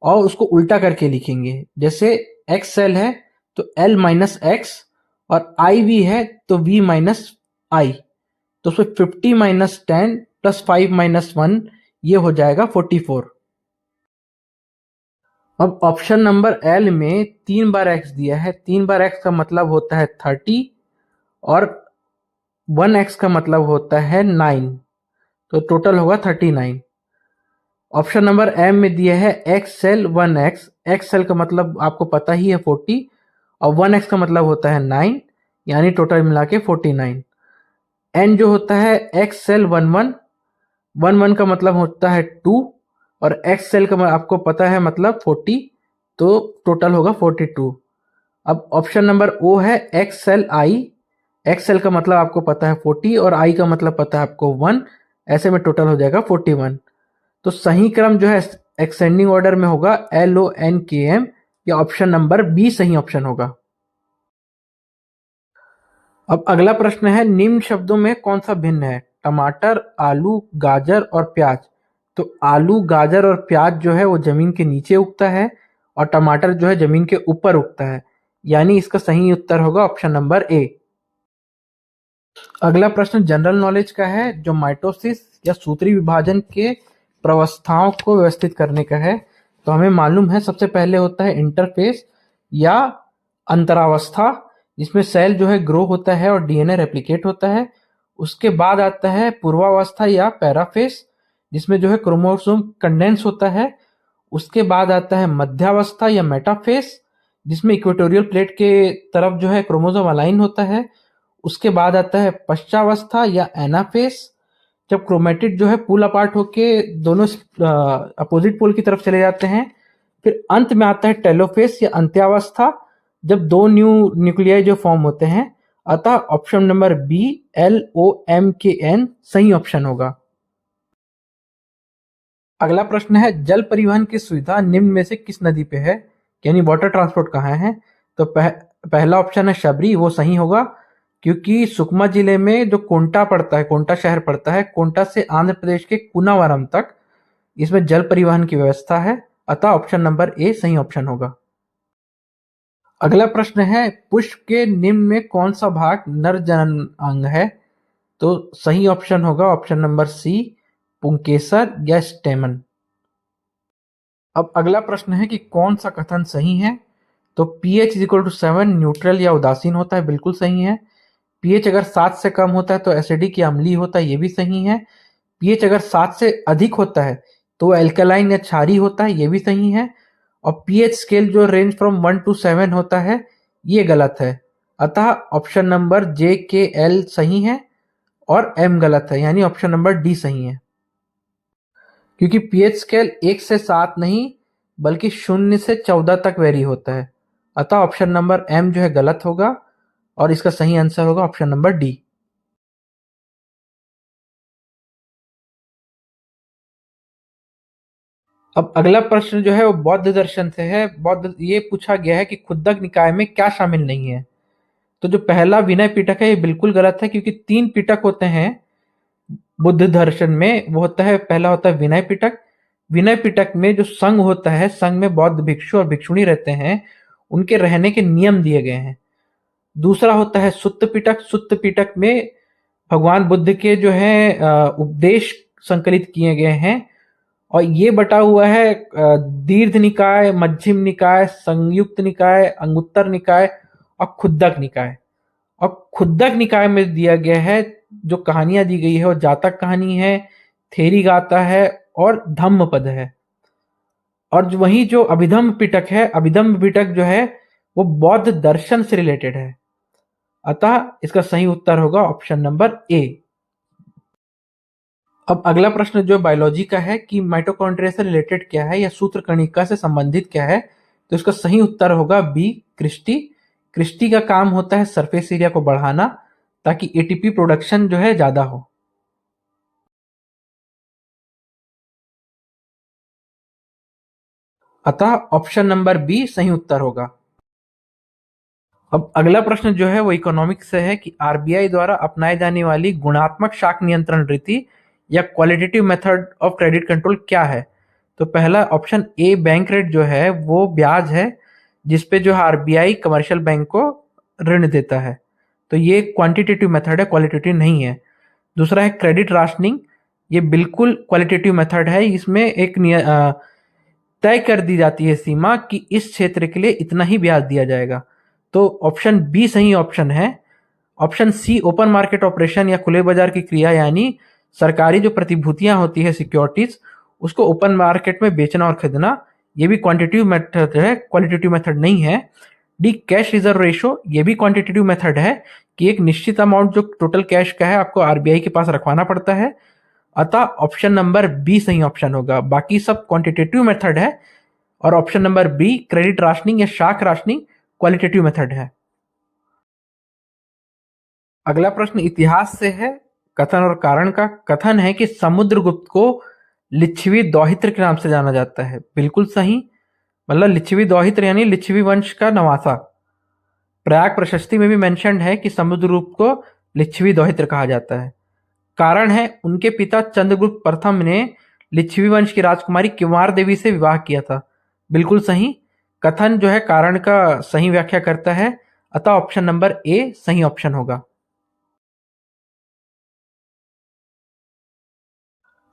और उसको उल्टा करके लिखेंगे। जैसे एक्स एल है तो एल माइनस एक्स और आई वी है तो वी माइनस आई, तो उसमें 50 माइनस 10 प्लस 5 माइनस 1, ये हो जाएगा 44। अब ऑप्शन नंबर एल में 3 बार एक्स दिया है, 3 बार एक्स का मतलब होता है 30 और 1x का मतलब होता है 9, तो टोटल होगा 39। ऑप्शन नंबर एम में दिया है x L 1x, x L का मतलब आपको पता ही है 40 और 1x का मतलब होता है 9, यानी टोटल मिला के 49। एन जो होता है एक्स एल 11, 11 का मतलब होता है 2 और एक्स एल का आपको पता है मतलब 40, तो टोटल होगा 42। अब ऑप्शन नंबर ओ है x L I, x L का मतलब आपको पता है 40 और आई का मतलब पता है आपको 1, ऐसे में टोटल हो जाएगा 41। तो सही क्रम जो है एक्सेंडिंग ऑर्डर में होगा LONKM, या ऑप्शन नंबर बी सही ऑप्शन होगा। अब अगला प्रश्न है निम्न शब्दों में कौन सा भिन्न है। टमाटर, आलू, गाजर और प्याज। तो आलू, गाजर और प्याज जो है वो जमीन के नीचे उगता है और टमाटर जो है जमीन के ऊपर उगता है, यानी इसका सही उत्तर होगा ऑप्शन नंबर ए। अगला प्रश्न जनरल नॉलेज का है, जो माइटोसिस या सूत्री विभाजन के प्रवस्थाओं को व्यवस्थित करने का है। तो हमें मालूम है सबसे पहले होता है इंटरफेस या अंतरावस्था, जिसमें सेल जो है ग्रो होता है और डीएनए रेप्लिकेट होता है। उसके बाद आता है पूर्वावस्था या पैराफेस, जिसमें जो है क्रोमोसोम कंडेंस होता है। उसके बाद आता है मध्यावस्था या मेटाफेस, जिसमें इक्वेटोरियल प्लेट के तरफ जो है क्रोमोसोम अलाइन होता है। उसके बाद आता है पश्चावस्था या एनाफेस, जब क्रोमेटिड जो है पुल अपार्ट होके दोनों अपोजिट पोल की तरफ चले जाते हैं। फिर अंत में आता है टेलोफेस या अंत्यावस्था, जब दो न्यूक्लियाई जो फॉर्म होते हैं। अतः ऑप्शन नंबर बी LOMKN सही ऑप्शन होगा। अगला प्रश्न है, जल परिवहन की सुविधा निम्न में से किस नदी पे है, यानी वाटर ट्रांसपोर्ट कहाँ है। तो पहला ऑप्शन है शबरी, वो सही होगा, क्योंकि सुकमा जिले में जो कोंटा पड़ता है, कोंटा शहर पड़ता है, कोंटा से आंध्र प्रदेश के कुनावरम तक इसमें जल परिवहन की व्यवस्था है। अतः ऑप्शन नंबर ए सही ऑप्शन होगा। अगला प्रश्न है, पुष्प के निम्न में कौन सा भाग नर जनन अंग है। तो सही ऑप्शन होगा ऑप्शन नंबर सी, पुंकेसर या स्टेमन। अब अगला प्रश्न है कि कौन सा कथन सही है। तो pH = 7 न्यूट्रल या उदासीन होता है, बिल्कुल सही है। pH अगर 7 से कम होता है तो एसिडिक या अम्लीय होता है, ये भी सही है। pH अगर 7 से अधिक होता है तो एल्कलाइन या क्षारीय होता है, ये भी सही है। और pH स्केल जो रेंज फ्रॉम 1 to 7 होता है, ये गलत है। अतः ऑप्शन नंबर JKL सही है और M गलत है, यानी ऑप्शन नंबर डी सही है। क्योंकि pH स्केल 1 से 7 नहीं बल्कि 0 से 14 तक वेरी होता है। अतः ऑप्शन नंबर M जो है गलत होगा और इसका सही आंसर होगा ऑप्शन नंबर डी। अब अगला प्रश्न जो है वो बौद्ध दर्शन से है। बौद्ध ये पूछा गया है कि खुद्दक निकाय में क्या शामिल नहीं है। तो जो पहला विनय पिटक है ये बिल्कुल गलत है, क्योंकि 3 पिटक होते हैं बुद्ध दर्शन में। वो होता है, पहला होता है विनय पिटक। विनय पिटक में जो संघ होता है, संघ में बौद्ध भिक्षु और भिक्षुणी रहते हैं, उनके रहने के नियम दिए गए हैं। दूसरा होता है सुत्त पिटक। सुत्त पिटक में भगवान बुद्ध के जो है उपदेश संकलित किए गए हैं और ये बटा हुआ है दीर्घ निकाय, मध्यम निकाय, संयुक्त निकाय, अंगुत्तर निकाय और खुद्दक निकाय। और खुद्दक निकाय में दिया गया है, जो कहानियां दी गई है वो जातक कहानी है, थेरी गाथा है और धम्म पद है। और वहीं जो अभिधम्म पिटक है, अभिधम्म पिटक जो है वो बौद्ध दर्शन से रिलेटेड है। अतः इसका सही उत्तर होगा ऑप्शन नंबर ए। अब अगला प्रश्न जो बायोलॉजी का है कि माइटोकॉन्ड्रिया से रिलेटेड क्या है या सूत्रकणिका से संबंधित क्या है। तो इसका सही उत्तर होगा बी, क्रिस्टी। क्रिस्टी का काम होता है सरफेस एरिया को बढ़ाना, ताकि एटीपी प्रोडक्शन जो है ज्यादा हो। अतः ऑप्शन नंबर बी सही उत्तर होगा। अब अगला प्रश्न जो है वो इकोनॉमिक्स से है कि आरबीआई द्वारा अपनाई जाने वाली गुणात्मक शाख नियंत्रण रीति या qualitative method of credit control क्या है। तो पहला ऑप्शन ए, बैंक रेट जो है वो ब्याज है जिसपे जो है आरबीआई कमर्शियल बैंक को ऋण देता है। तो ये क्वांटिटेटिव मेथड है, क्वालिटेटिव नहीं है। दूसरा है क्रेडिट राशनिंग, ये बिल्कुल क्वालिटेटिव मेथड है। इसमें एक तय कर दी जाती है सीमा कि इस क्षेत्र के लिए इतना ही ब्याज दिया जाएगा। तो ऑप्शन बी सही ऑप्शन है। Option C, open market operation या खुले बाजार की क्रिया, यानी सरकारी जो प्रतिभूतियां होती है, सिक्योरिटीज, उसको ओपन मार्केट में बेचना और खरीदना, ये भी क्वांटिटेटिव मेथड है, क्वालिटेटिव मेथड नहीं है। डी, कैश रिजर्व रेशो, ये भी क्वांटिटेटिव मेथड है कि एक निश्चित अमाउंट जो टोटल कैश का है आपको आरबीआई के पास रखवाना पड़ता है। अतः ऑप्शन नंबर बी सही ऑप्शन होगा। बाकी सब क्वांटिटेटिव मेथड है और option number B, credit rationing या शाख राशनिंग, क्वालिटेटिव मेथड है। अगला प्रश्न इतिहास से है, कथन और कारण का। कथन है कि समुद्रगुप्त को लिच्छवी दौहित्र के नाम से जाना जाता है, बिल्कुल सही। मतलब लिच्छवी दौहित्र यानी लिच्छवी वंश का नवासा। प्रयाग प्रशस्ति में भी मेंशन्ड है कि समुद्रगुप्त को लिच्छवी दौहित्र कहा जाता है। कारण है उनके पिता चंद्रगुप्त प्रथम ने लिच्छवी वंश की राजकुमारी किंवार देवी से विवाह किया था। बिल्कुल सही। कथन जो है कारण का सही व्याख्या करता है, अतः ऑप्शन नंबर ए सही ऑप्शन होगा।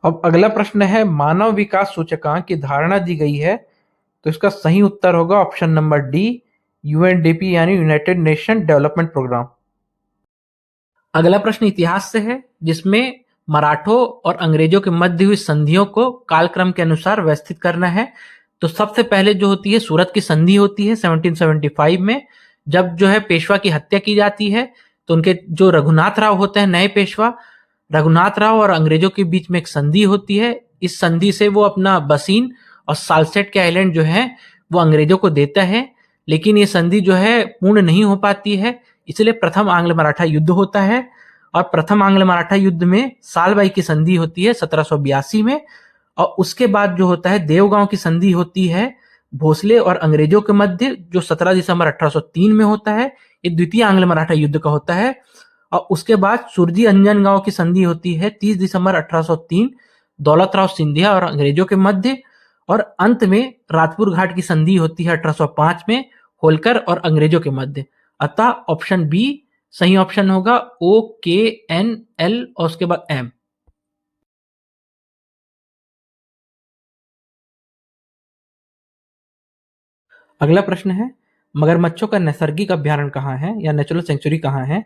अब अगला प्रश्न है, मानव विकास सूचकांक की धारणा दी गई है, तो इसका सही उत्तर होगा ऑप्शन नंबर डी, यूएनडीपी यानी यूनाइटेड नेशन डेवलपमेंट प्रोग्राम। अगला प्रश्न इतिहास से है, जिसमें मराठों और अंग्रेजों के मध्य हुई संधियों को कालक्रम के अनुसार व्यवस्थित करना है। तो सबसे पहले जो होती है सूरत की संधि होती है 1775 में, जब जो है पेशवा की हत्या की जाती है। तो उनके जो रघुनाथ राव होते हैं नए पेशवा, रघुनाथ राव और अंग्रेजों के बीच में एक संधि होती है। इस संधि से वो अपना बसीन और सालसेट के आइलैंड जो है वो अंग्रेजों को देता है, लेकिन ये संधि जो है पूर्ण नहीं हो पाती है, इसलिए प्रथम आंग्ल मराठा युद्ध होता है। और प्रथम आंग्ल मराठा युद्ध में सालबाई की संधि होती है 1782 में, और उसके बाद जो होता है देवगांव की संधि होती है भोसले और अंग्रेजों के मध्य, जो 17 दिसंबर 1803 में होता है। ये द्वितीय आंग्ल मराठा युद्ध का होता है। और उसके बाद सुरजी अंजनगांव की संधि होती है 30 दिसंबर 1803 दौलत राव सिंधिया और अंग्रेजों के मध्य। और अंत में राजपुर घाट की संधि होती है 1805 में होलकर और अंग्रेजों के मध्य। अतः ऑप्शन बी सही ऑप्शन होगा, ओ के एन एल और उसके बाद एम। अगला प्रश्न है, मगरमच्छों का नैसर्गिक अभ्यारण्य कहाँ है या नेचुरल सेंचुरी कहाँ है?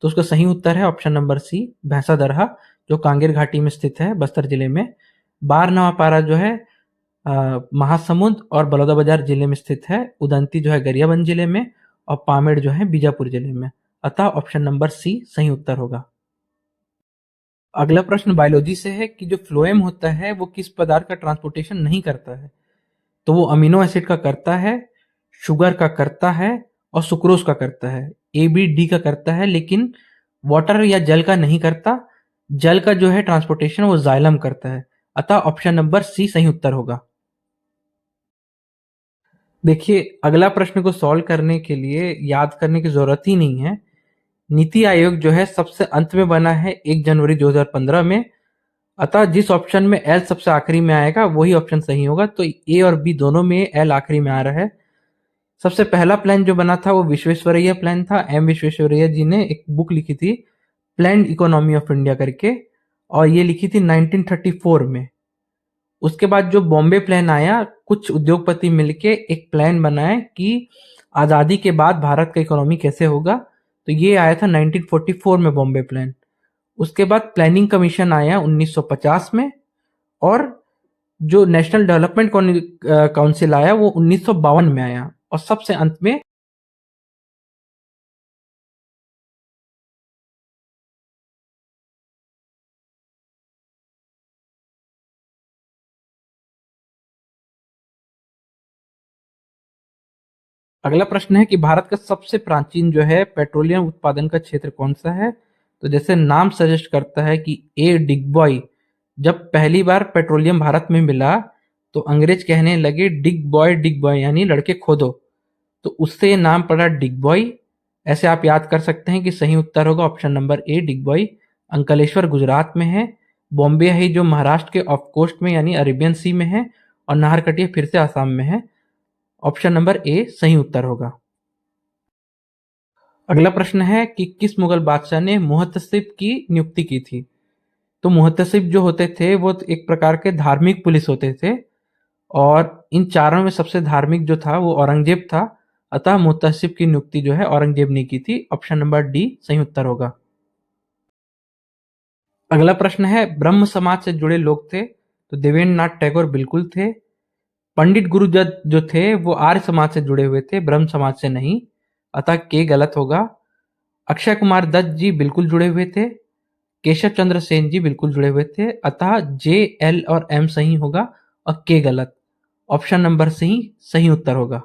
तो उसका सही उत्तर है ऑप्शन नंबर सी, भैंसा दरहा, जो कांगेर घाटी में स्थित है बस्तर जिले में। बार नवापारा जो है महासमुंद और बलौदाबाजार जिले में स्थित है। उदंती जो है गरियाबंद जिले में, और पामेड़ जो है बीजापुर जिले में। अतः ऑप्शन नंबर सी सही उत्तर होगा। अगला प्रश्न बायोलॉजी से है कि जो फ्लोएम होता है वो किस पदार्थ का ट्रांसपोर्टेशन नहीं करता है? तो वो अमीनो एसिड का करता है, शुगर का करता है और सुक्रोज का करता है। ए बी डी का करता है, लेकिन वाटर या जल का नहीं करता। जल का जो है ट्रांसपोर्टेशन वो जाइलम करता है। अतः ऑप्शन नंबर सी सही उत्तर होगा। देखिए, अगला प्रश्न को सॉल्व करने के लिए याद करने की जरूरत ही नहीं है। नीति आयोग जो है सबसे अंत में बना है 1 जनवरी 2015 में। अतः जिस ऑप्शन में एल सबसे आखिरी में आएगा वही ऑप्शन सही होगा। तो ए और बी दोनों में एल आखिरी में आ रहा है। सबसे पहला प्लान जो बना था वो विश्वेश्वरैया प्लान था। एम विश्वेश्वरैया जी ने एक बुक लिखी थी प्लान्ड इकोनॉमी ऑफ इंडिया करके, और ये लिखी थी 1934 में। उसके बाद जो बॉम्बे प्लान आया, कुछ उद्योगपति मिलके एक प्लान बनाए कि आज़ादी के बाद भारत का इकोनॉमी कैसे होगा। तो ये आया था 1944 में बॉम्बे प्लान। उसके बाद प्लानिंग कमीशन आया 1950 में, और जो नेशनल डेवलपमेंट काउंसिल आया वो 1952 में आया, और सबसे अंत में अगला प्रश्न है कि भारत का सबसे प्राचीन जो है पेट्रोलियम उत्पादन का क्षेत्र कौन सा है? तो जैसे नाम सजेस्ट करता है कि ए डिगबॉय, जब पहली बार पेट्रोलियम भारत में मिला तो अंग्रेज कहने लगे डिग बॉय यानी लड़के खोदो, तो उससे ये नाम पड़ा डिगबॉय। ऐसे आप याद कर सकते हैं कि सही उत्तर होगा option number A Digboi. Ankleshwar Gujarat में है, बॉम्बे है जो महाराष्ट्र के ऑफ कोस्ट में यानी अरेबियन सी में है, और नाहरकटिया फिर से आसाम में है। ऑप्शन नंबर ए सही उत्तर होगा। अगला प्रश्न है कि किस मुगल बादशाह ने मुहतसिब की नियुक्ति की थी? तो मुहतसिब जो होते थे वो एक प्रकार के धार्मिक पुलिस होते थे, और इन चारों में सबसे धार्मिक जो था वो औरंगजेब था। अतः मुहतसिब की नियुक्ति जो है औरंगजेब ने की थी। ऑप्शन नंबर डी सही उत्तर होगा। अगला प्रश्न है, ब्रह्म समाज से जुड़े लोग थे? तो देवेंद्र नाथ टैगोर बिल्कुल थे। पंडित गुरुदत्त जो थे वो आर्य समाज से जुड़े हुए थे, ब्रह्म समाज से नहीं। अतः के गलत होगा। अक्षय कुमार दत्त जी बिल्कुल जुड़े हुए थे। केशव चंद्र सेन जी बिल्कुल जुड़े हुए थे। अतः जे एल और एम सही होगा और के गलत। ऑप्शन नंबर सही सही उत्तर होगा।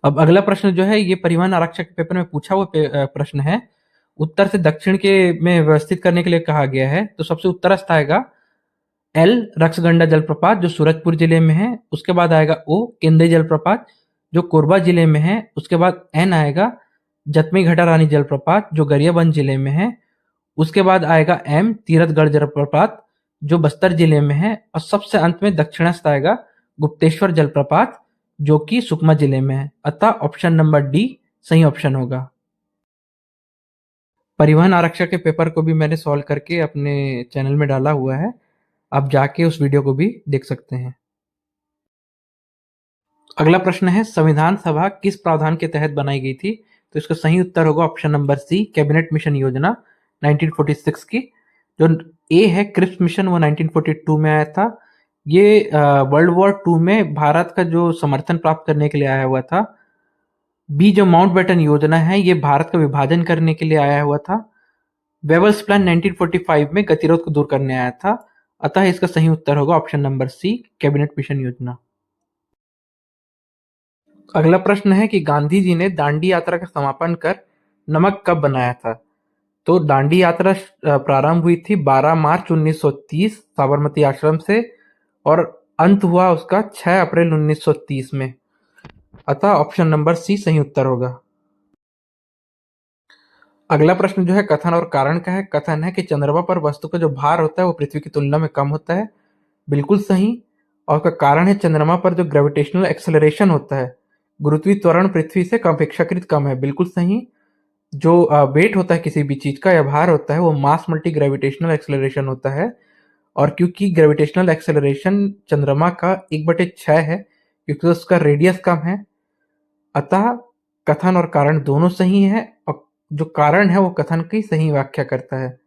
अब अगला प्रश्न जो है ये परिवहन आरक्षक पेपर में पूछा हुआ प्रश्न है। उत्तर से दक्षिण के में व्यवस्थित करने के लिए कहा गया है। तो सबसे उत्तरस्थ आएगा एल रक्सगंडा जलप्रपात जो सूरजपुर जिले में है। उसके बाद आएगा ओ केंद्रीय जलप्रपात जो कोरबा जिले में है। उसके बाद एन आएगा जतमी घटा रानी जलप्रपात जो गरियाबंद जिले में है। उसके बाद आएगा एम तीरथगढ़ जलप्रपात जो बस्तर जिले में है। और सबसे अंत में दक्षिणस्थ आएगा गुप्तेश्वर जलप्रपात जो कि सुकमा जिले में है। अतः ऑप्शन नंबर डी सही ऑप्शन होगा। परिवहन आरक्षक के पेपर को भी मैंने सॉल्व करके अपने चैनल में डाला हुआ है, आप जाके उस वीडियो को भी देख सकते हैं। अगला प्रश्न है, संविधान सभा किस प्रावधान के तहत बनाई गई थी? तो इसका सही उत्तर होगा option number C, cabinet mission योजना 1946 की। जो ए है क्रिप्स मिशन, वो 1942 में आया था। ये वर्ल्ड वॉर टू में भारत का जो समर्थन प्राप्त करने के लिए आया हुआ था। बी जो माउंटबेटन योजना है, ये भारत का विभाजन करने के लिए आया हुआ था। वेबल्स प्लान 1945 में गतिरोध को दूर करने आया था। अतः इसका सही उत्तर होगा option number C, cabinet mission योजना। अगला प्रश्न है कि गांधी जी ने दांडी यात्रा का समापन कर नमक कब बनाया था? तो दांडी यात्रा प्रारंभ हुई थी 12 मार्च 1930 साबरमती आश्रम से और अंत हुआ उसका 6 अप्रैल 1930 में। अतः ऑप्शन नंबर सी सही उत्तर होगा। अगला प्रश्न जो है कथन और कारण का है। कथन है कि चंद्रमा पर वस्तु का जो भार होता है वो पृथ्वी की तुलना में कम होता है। बिल्कुल सही। और उसका कारण है चंद्रमा पर जो ग्रेविटेशनल एक्सेलरेशन होता है, गुरुत्वीय त्वरण पृथ्वी से अपेक्षाकृत कम है। बिल्कुल सही। जो वेट होता है किसी भी चीज का या भार होता है वो मास मल्टी ग्रेविटेशनल एक्सेलरेशन होता है। और क्योंकि ग्रेविटेशनल एक्सेलरेशन चंद्रमा का 1/6 है, क्योंकि उसका रेडियस कम है, अतः कथन और कारण दोनों सही है। और जो कारण है वो कथन की सही व्याख्या करता है,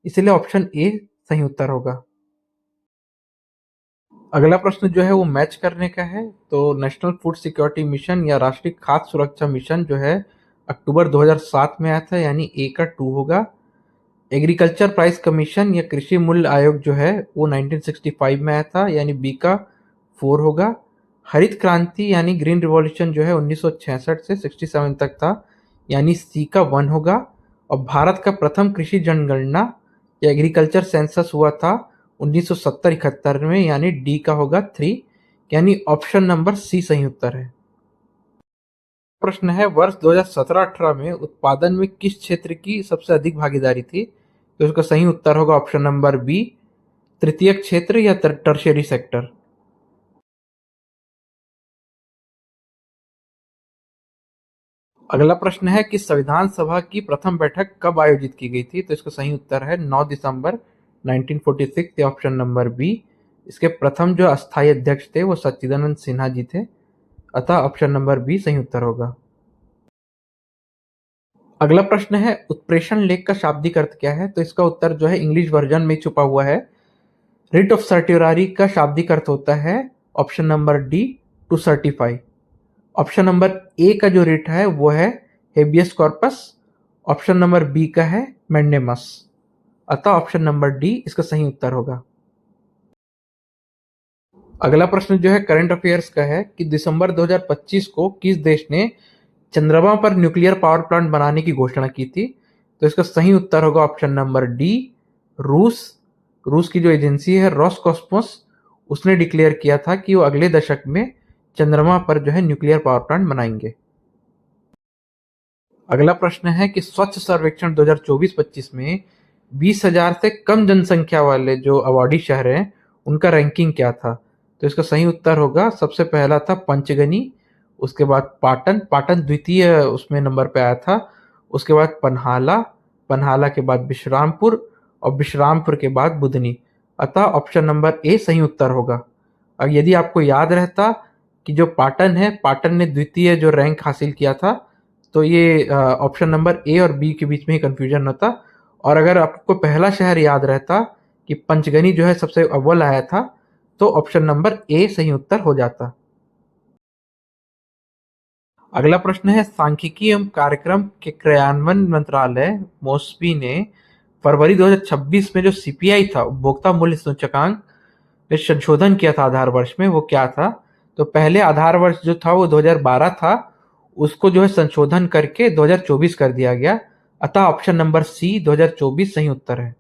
इसलिए ऑप्शन ए सही उत्तर होगा। अगला प्रश्न जो है वो मैच करने का है। तो नेशनल फूड सिक्योरिटी मिशन या राष्ट्रीय खाद्य सुरक्षा मिशन जो है अक्टूबर 2007 में आया था, यानी ए का 2 होगा। एग्रीकल्चर प्राइस कमीशन या कृषि मूल्य आयोग जो है वो 1965 में आया था, यानी बी का 4 होगा। हरित क्रांति यानी ग्रीन रिवॉल्यूशन जो है 1966 से 67 तक था, यानी सी का 1 होगा। और भारत का प्रथम कृषि जनगणना या एग्रीकल्चर सेंसस हुआ था 1970-71 में, यानी डी का होगा 3, यानी ऑप्शन नंबर सी सही उत्तर है। प्रश्न है, वर्ष 2017-18 में उत्पादन में किस क्षेत्र की सबसे अधिक भागीदारी थी? तो इसका सही उत्तर होगा ऑप्शन नंबर बी, तृतीय क्षेत्र या टर्शियरी सेक्टर। अगला प्रश्न है कि संविधान सभा की प्रथम बैठक कब आयोजित की गई थी? तो इसका सही उत्तर है 9 दिसंबर 1946 या ऑप्शन नंबर बी। इसके प्रथम जो अस्थायी अध्यक्ष थे वो सच्चिदानंद सिन्हा जी थे। अतः ऑप्शन नंबर बी सही उत्तर होगा। अगला प्रश्न है, उत्प्रेषण लेख का शाब्दिक अर्थ क्या है? तो इसका उत्तर जो है इंग्लिश वर्जन में छुपा हुआ है। रिट ऑफ सर्ट्योरारी का शाब्दिक अर्थ होता है option number D, to certify. Option number A का जो रिट है वो है habeas corpus. Option number B का है मैंडेमस। अतः ऑप्शन नंबर डी इसका सही उत्तर होगा। अगला प्रश्न जो है करंट अफेयर्स का है कि दिसंबर 2025 को किस देश ने चंद्रमा पर न्यूक्लियर पावर प्लांट बनाने की घोषणा की थी? तो इसका सही उत्तर होगा ऑप्शन नंबर डी, रूस। रूस की जो एजेंसी है रॉसकॉस्मोस, उसने डिक्लेयर किया था कि वो अगले दशक में चंद्रमा पर जो है न्यूक्लियर पावर प्लांट बनाएंगे। अगला प्रश्न है कि स्वच्छ सर्वेक्षण 2024-25 में 20,000 से कम जनसंख्या वाले जो अवार्डी शहर हैं उनका रैंकिंग क्या था? तो इसका सही उत्तर होगा, सबसे पहला था पंचगनी, उसके बाद पाटन, पाटन द्वितीय उसमें नंबर पे आया था। उसके बाद पन्हाला, पन्हाला के बाद विश्रामपुर और विश्रामपुर के बाद बुधनी। अतः ऑप्शन नंबर ए सही उत्तर होगा। अब यदि आपको याद रहता कि जो पाटन है, पाटन ने द्वितीय जो रैंक हासिल किया था, तो ये ऑप्शन नंबर ए और बी के बीच में ही कंफ्यूजन होता। और अगर आपको पहला शहर याद रहता कि पंचगनी जो है सबसे अव्वल आया था, तो ऑप्शन नंबर ए सही उत्तर हो जाता। अगला प्रश्न है, सांख्यिकी एवं कार्यक्रम के क्रियान्वयन मंत्रालय मोस्बी ने फरवरी 2026 में जो सीपीआई था, उपभोक्ता मूल्य सूचकांक में संशोधन किया था आधार वर्ष में, वो क्या था? तो पहले आधार वर्ष जो था वो 2012 था, उसको जो है संशोधन करके 2024 कर दिया गया। अतः ऑप्शन नंबर सी 2024 सही उत्तर है।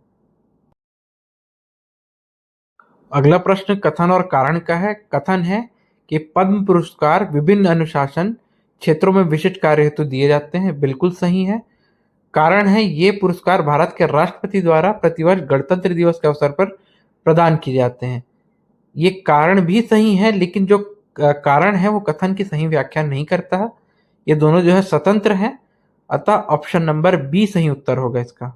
अगला प्रश्न कथन और कारण का है। कथन है कि पद्म पुरस्कार विभिन्न अनुशासन क्षेत्रों में विशिष्ट कार्य हेतु दिए जाते हैं, बिल्कुल सही है। कारण है ये पुरस्कार भारत के राष्ट्रपति द्वारा प्रतिवर्ष गणतंत्र दिवस के अवसर पर प्रदान किए जाते हैं। ये कारण भी सही है, लेकिन जो कारण है वो कथन की सही व्याख्या नहीं करता। ये दोनों जो है स्वतंत्र हैं, अतः ऑप्शन नंबर बी सही उत्तर होगा इसका।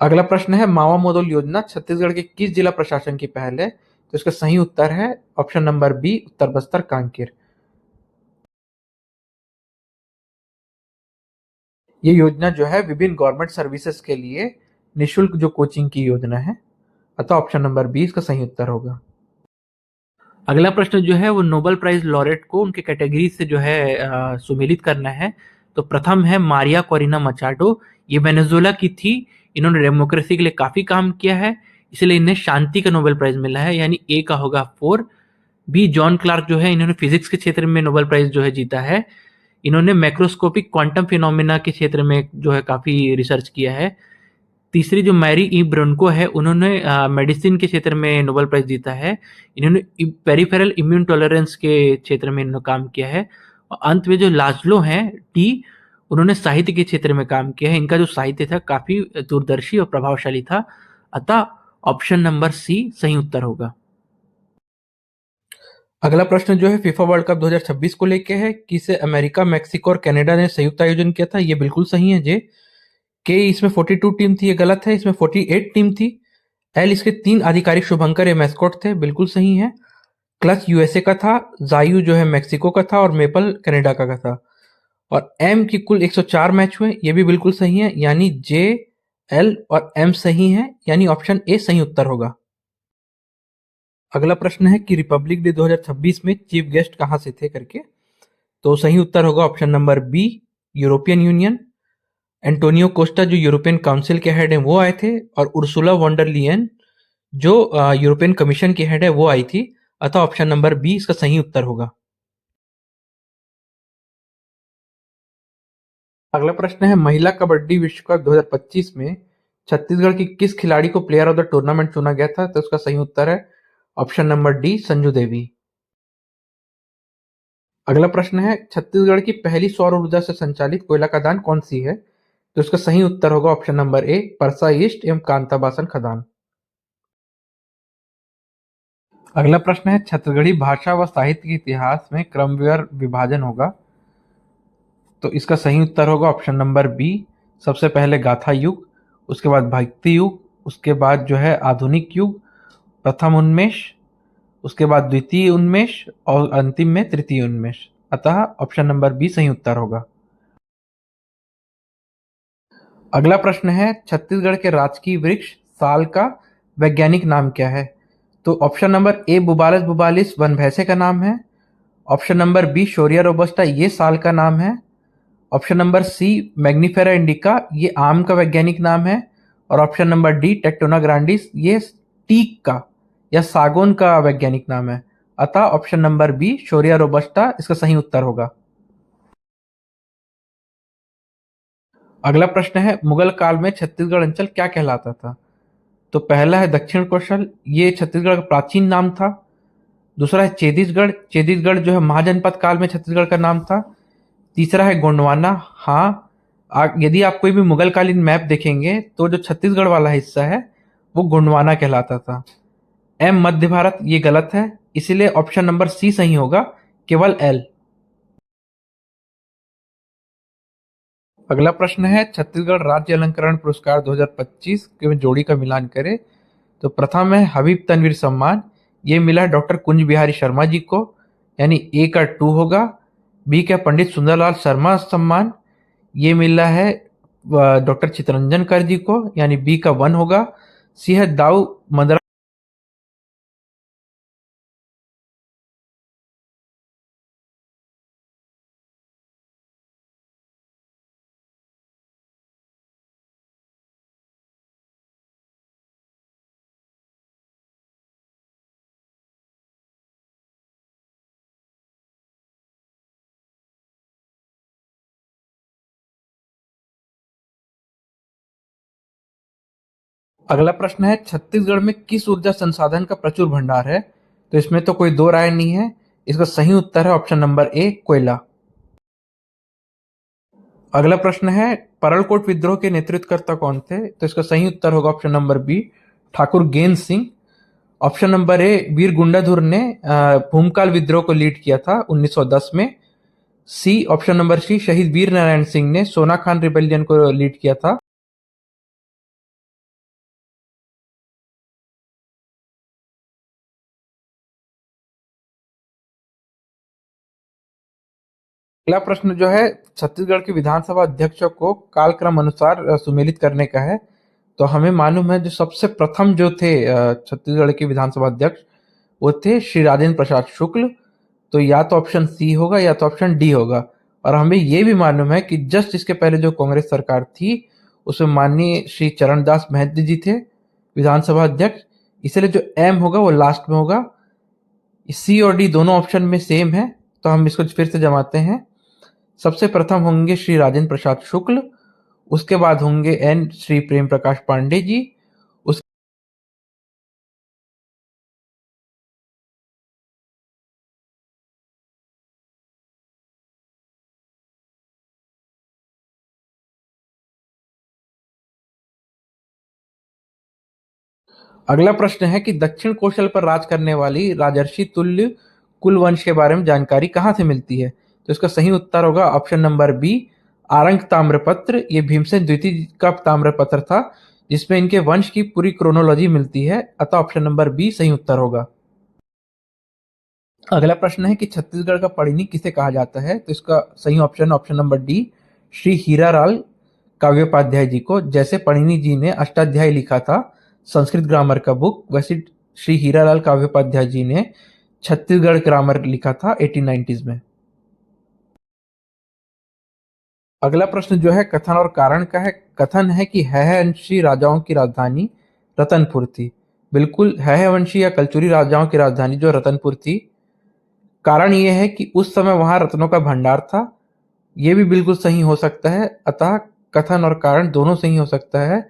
अगला प्रश्न है, मावा मोदल योजना छत्तीसगढ़ के किस जिला प्रशासन की पहल है? तो इसका सही उत्तर है ऑप्शन नंबर बी, उत्तर बस्तर कांकेर। ये योजना जो है विभिन्न गवर्नमेंट सर्विसेज के लिए निशुल्क जो कोचिंग की योजना है, अतः ऑप्शन नंबर बी इसका सही उत्तर होगा। अगला प्रश्न जो है वो नोबेल प्राइज लॉरेट को उनके कैटेगरी से जो है सुमेलित करना है। तो प्रथम है मारिया कोरिना मचाडो, ये वेनेजुएला की थी। इन्होंने डेमोक्रेसी के लिए काफी काम किया है, इसलिए इन्हें शांति का नोबेल प्राइज मिला है, यानी ए का होगा 4। बी जॉन क्लार्क जो है, इन्होंने फिजिक्स के क्षेत्र में नोबेल प्राइज जो है जीता है। इन्होंने मैक्रोस्कोपिक क्वांटम फिनोमिना के क्षेत्र में जो है काफी रिसर्च किया है। तीसरी जो मैरी ई ब्रोनको है, उन्होंने मेडिसिन के क्षेत्र में नोबेल प्राइज जीता है। इन्होंने पेरिफेरल इम्यून टॉलरेंस के क्षेत्र में इन्होंने काम किया है। और अंत में जो लाजलो हैं टी, उन्होंने साहित्य के क्षेत्र में काम किया है। इनका जो साहित्य था काफी दूरदर्शी और प्रभावशाली था, अतः ऑप्शन नंबर सी सही उत्तर होगा। अगला प्रश्न जो है फीफा वर्ल्ड कप 2026 को लेके है कि इसे अमेरिका, मैक्सिको और कनाडा ने संयुक्त आयोजन किया था। ये बिल्कुल सही है जे। के इसमें 42 टीम थी, ये गलत है, इसमें 48 टीम थी। एल इसके 3 आधिकारिक शुभंकर या मैस्कॉट थे, बिल्कुल सही है। क्लच यूएसए का था, जायू जो है मैक्सिको का था और मेपल कनाडा का था। और एम की कुल 104 मैच हुए, ये भी बिल्कुल सही है, यानी जे, एल और एम सही है, यानी ऑप्शन ए सही उत्तर होगा। अगला प्रश्न है कि रिपब्लिक डे 2026 में चीफ गेस्ट कहां से थे करके। तो सही उत्तर होगा option number B, European Union. Antonio Costa जो यूरोपियन काउंसिल के हेड हैं वो आए थे, और उर्सुला वॉन्डर लीयन जो यूरोपियन कमीशन की हेड है वो आई थी, अतः ऑप्शन नंबर बी इसका सही उत्तर होगा। अगला प्रश्न है, महिला कबड्डी विश्व कप 2025 में छत्तीसगढ़ की किस खिलाड़ी को प्लेयर ऑफ द टूर्नामेंट चुना गया था? तो उसका सही उत्तर है option number D, Sanju Devi. अगला प्रश्न है, छत्तीसगढ़ की पहली सौर ऊर्जा से संचालित कोयला खदान कौन सी है? तो इसका सही उत्तर होगा ऑप्शन नंबर ए, परसा ईस्ट एवं कांताबासन खदान। अगला प्रश्न है, छत्तीसगढ़ी भाषा व साहित्य के इतिहास में क्रमवार विभाजन होगा। तो इसका सही उत्तर होगा ऑप्शन नंबर बी, सबसे पहले गाथा युग, उसके बाद भक्ति युग, उसके बाद जो है आधुनिक युग, प्रथम उन्मेष, उसके बाद द्वितीय उन्मेष और अंतिम में तृतीय उन्मेष, अतः ऑप्शन नंबर बी सही उत्तर होगा। अगला प्रश्न है, छत्तीसगढ़ के राजकीय वृक्ष साल का वैज्ञानिक नाम क्या है? तो option number A Bubalus bubalis वन भैंसे का नाम है। Option number B Shorea robusta, ये साल का नाम है। Option number C Mangifera indica, ये आम का वैज्ञानिक नाम है। और option number D Tectona grandis, ये टीक का या सागौन का वैज्ञानिक नाम है, अतः option number B Shorea robusta इसका सही उत्तर होगा। अगला प्रश्न है, मुगल काल में छत्तीसगढ़ अंचल क्या कहलाता था? तो पहला है दक्षिण कौशल, ये छत्तीसगढ़ का प्राचीन नाम था। दूसरा है चेदीसगढ़, चेदीसगढ़ जो है महाजनपद काल में छत्तीसगढ़ का नाम था। तीसरा है गोंडवाना। हाँ, यदि आप कोई भी मुगलकालीन मैप देखेंगे तो जो छत्तीसगढ़ वाला हिस्सा है वो गोंडवाना कहलाता था। एम मध्य भारत, ये गलत है, इसीलिए ऑप्शन नंबर सी सही होगा, केवल एल। अगला प्रश्न है, छत्तीसगढ़ राज्य अलंकरण पुरस्कार 2025 के जोड़ी का मिलान करें। तो प्रथम है हबीब तनवीर सम्मान, ये मिला है डॉक्टर कुंज बिहारी शर्मा जी को, यानी ए का 2 होगा। बी का पंडित सुंदरलाल शर्मा सम्मान, ये मिला है डॉक्टर चितरंजन कर जी को, यानी बी का 1 होगा। सी है दाऊ मदरा। अगला प्रश्न है, छत्तीसगढ़ में किस ऊर्जा संसाधन का प्रचुर भंडार है? तो इसमें तो कोई दो राय नहीं है, इसका सही उत्तर है ऑप्शन नंबर ए, कोयला। अगला प्रश्न है, परलकोट विद्रोह के नेतृत्वकर्ता कौन थे? तो इसका सही उत्तर होगा ऑप्शन नंबर बी, ठाकुर गेंद सिंह। ऑप्शन नंबर ए, वीर गुंडाधुर ने भूमकाल विद्रोह को लीड किया था 1910 में। सी, ऑप्शन नंबर सी, शहीद वीर नारायण सिंह ने सोना खान रिबेलियन को लीड किया था। अगला प्रश्न जो है छत्तीसगढ़ के विधानसभा अध्यक्षों को कालक्रम अनुसार सुमेलित करने का है। तो हमें मालूम है जो सबसे प्रथम जो थे छत्तीसगढ़ के विधानसभा अध्यक्ष, वो थे श्री राजेंद्र प्रसाद शुक्ल। तो या तो ऑप्शन सी होगा या तो ऑप्शन डी होगा। और हमें ये भी मालूम है कि जस्ट इसके पहले जो कांग्रेस सरकार थी उसमें माननीय श्री चरणदास महंत जी थे विधानसभा अध्यक्ष, इसलिए जो एम होगा वो लास्ट में होगा। सी और डी दोनों ऑप्शन में सेम है, तो हम इसको फिर से जमाते हैं। सबसे प्रथम होंगे श्री राजेंद्र प्रसाद शुक्ल, उसके बाद होंगे एन श्री प्रेम प्रकाश पांडे जी। उस अगला प्रश्न है कि दक्षिण कौशल पर राज करने वाली राजर्षि तुल्य कुलवंश के बारे में जानकारी कहाँ से मिलती है? तो इसका सही उत्तर होगा ऑप्शन नंबर बी, आरंग ताम्रपत्र। ये भीमसेन द्वितीय का ताम्रपत्र था जिसमें इनके वंश की पूरी क्रोनोलॉजी मिलती है, अतः ऑप्शन नंबर बी सही उत्तर होगा। अगला प्रश्न है कि छत्तीसगढ़ का पढ़िनी किसे कहा जाता है? तो इसका सही option option number D, Shri Hiralal Kavyopadhyay ji को। जैसे पढ़िनी जी ने अष्टाध्यायी लिखा था संस्कृत ग्रामर का बुक, वैसे श्री हीरालाल काव्योपाध्याय जी ने छत्तीसगढ़ ग्रामर लिखा था 1890s में। अगला प्रश्न जो है कथन और कारण का है। कथन है कि हैहवंशी राजाओं की राजधानी रतनपुर थी। बिल्कुल, हैहवंशी या कलचुरी राजाओं की राजधानी जो रतनपुर थी। कारण ये है कि उस समय वहां रत्नों का भंडार था। ये भी बिल्कुल सही हो सकता है, अतः कथन और कारण दोनों सही हो सकता है।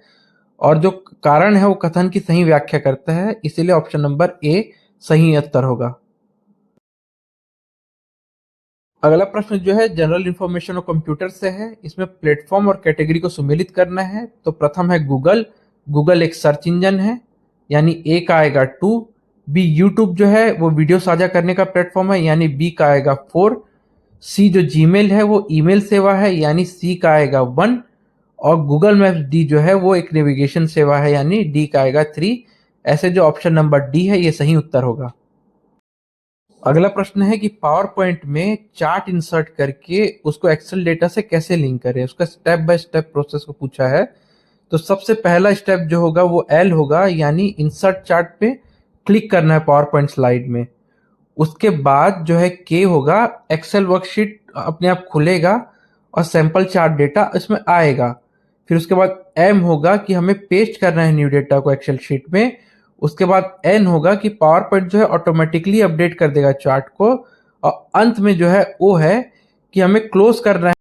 और जो कारण है वो कथन की सही व्याख्या करता है, इसीलिए ऑप्शन नंबर ए सही उत्तर होगा। अगला प्रश्न जो है जनरल इंफॉर्मेशन और कंप्यूटर से है। इसमें प्लेटफॉर्म और कैटेगरी को सुमेलित करना है। तो प्रथम है गूगल। गूगल एक सर्च इंजन है, यानी ए का आएगा 2। बी, यूट्यूब जो है वो वीडियो साझा करने का प्लेटफॉर्म है, यानी बी का आएगा 4। सी, जो जीमेल है वो ईमेल सेवा है, यानी सी का आएगा 1। और गूगल मैप्स डी जो है वो एक नेविगेशन सेवा है, यानी डी का आएगा 3। ऐसे जो ऑप्शन नंबर डी है ये सही उत्तर होगा। अगला प्रश्न है कि पावर पॉइंट में चार्ट इंसर्ट करके उसको एक्सेल डेटा से कैसे लिंक करें, उसका स्टेप बाय स्टेप प्रोसेस को पूछा है। तो सबसे पहला स्टेप जो होगा वो एल होगा, यानी इंसर्ट चार्ट पे क्लिक करना है पावर पॉइंट स्लाइड में। उसके बाद जो है के होगा, एक्सेल वर्कशीट अपने आप खुलेगा और सैंपल चार्ट डेटा इसमें आएगा। फिर उसके बाद एम होगा कि हमें पेस्ट करना है न्यू डेटा को एक्सेल शीट में। उसके बाद एन होगा कि पावर पॉइंट जो है ऑटोमेटिकली अपडेट कर देगा चार्ट को। और अंत में जो है वो है कि हमें क्लोज करना है।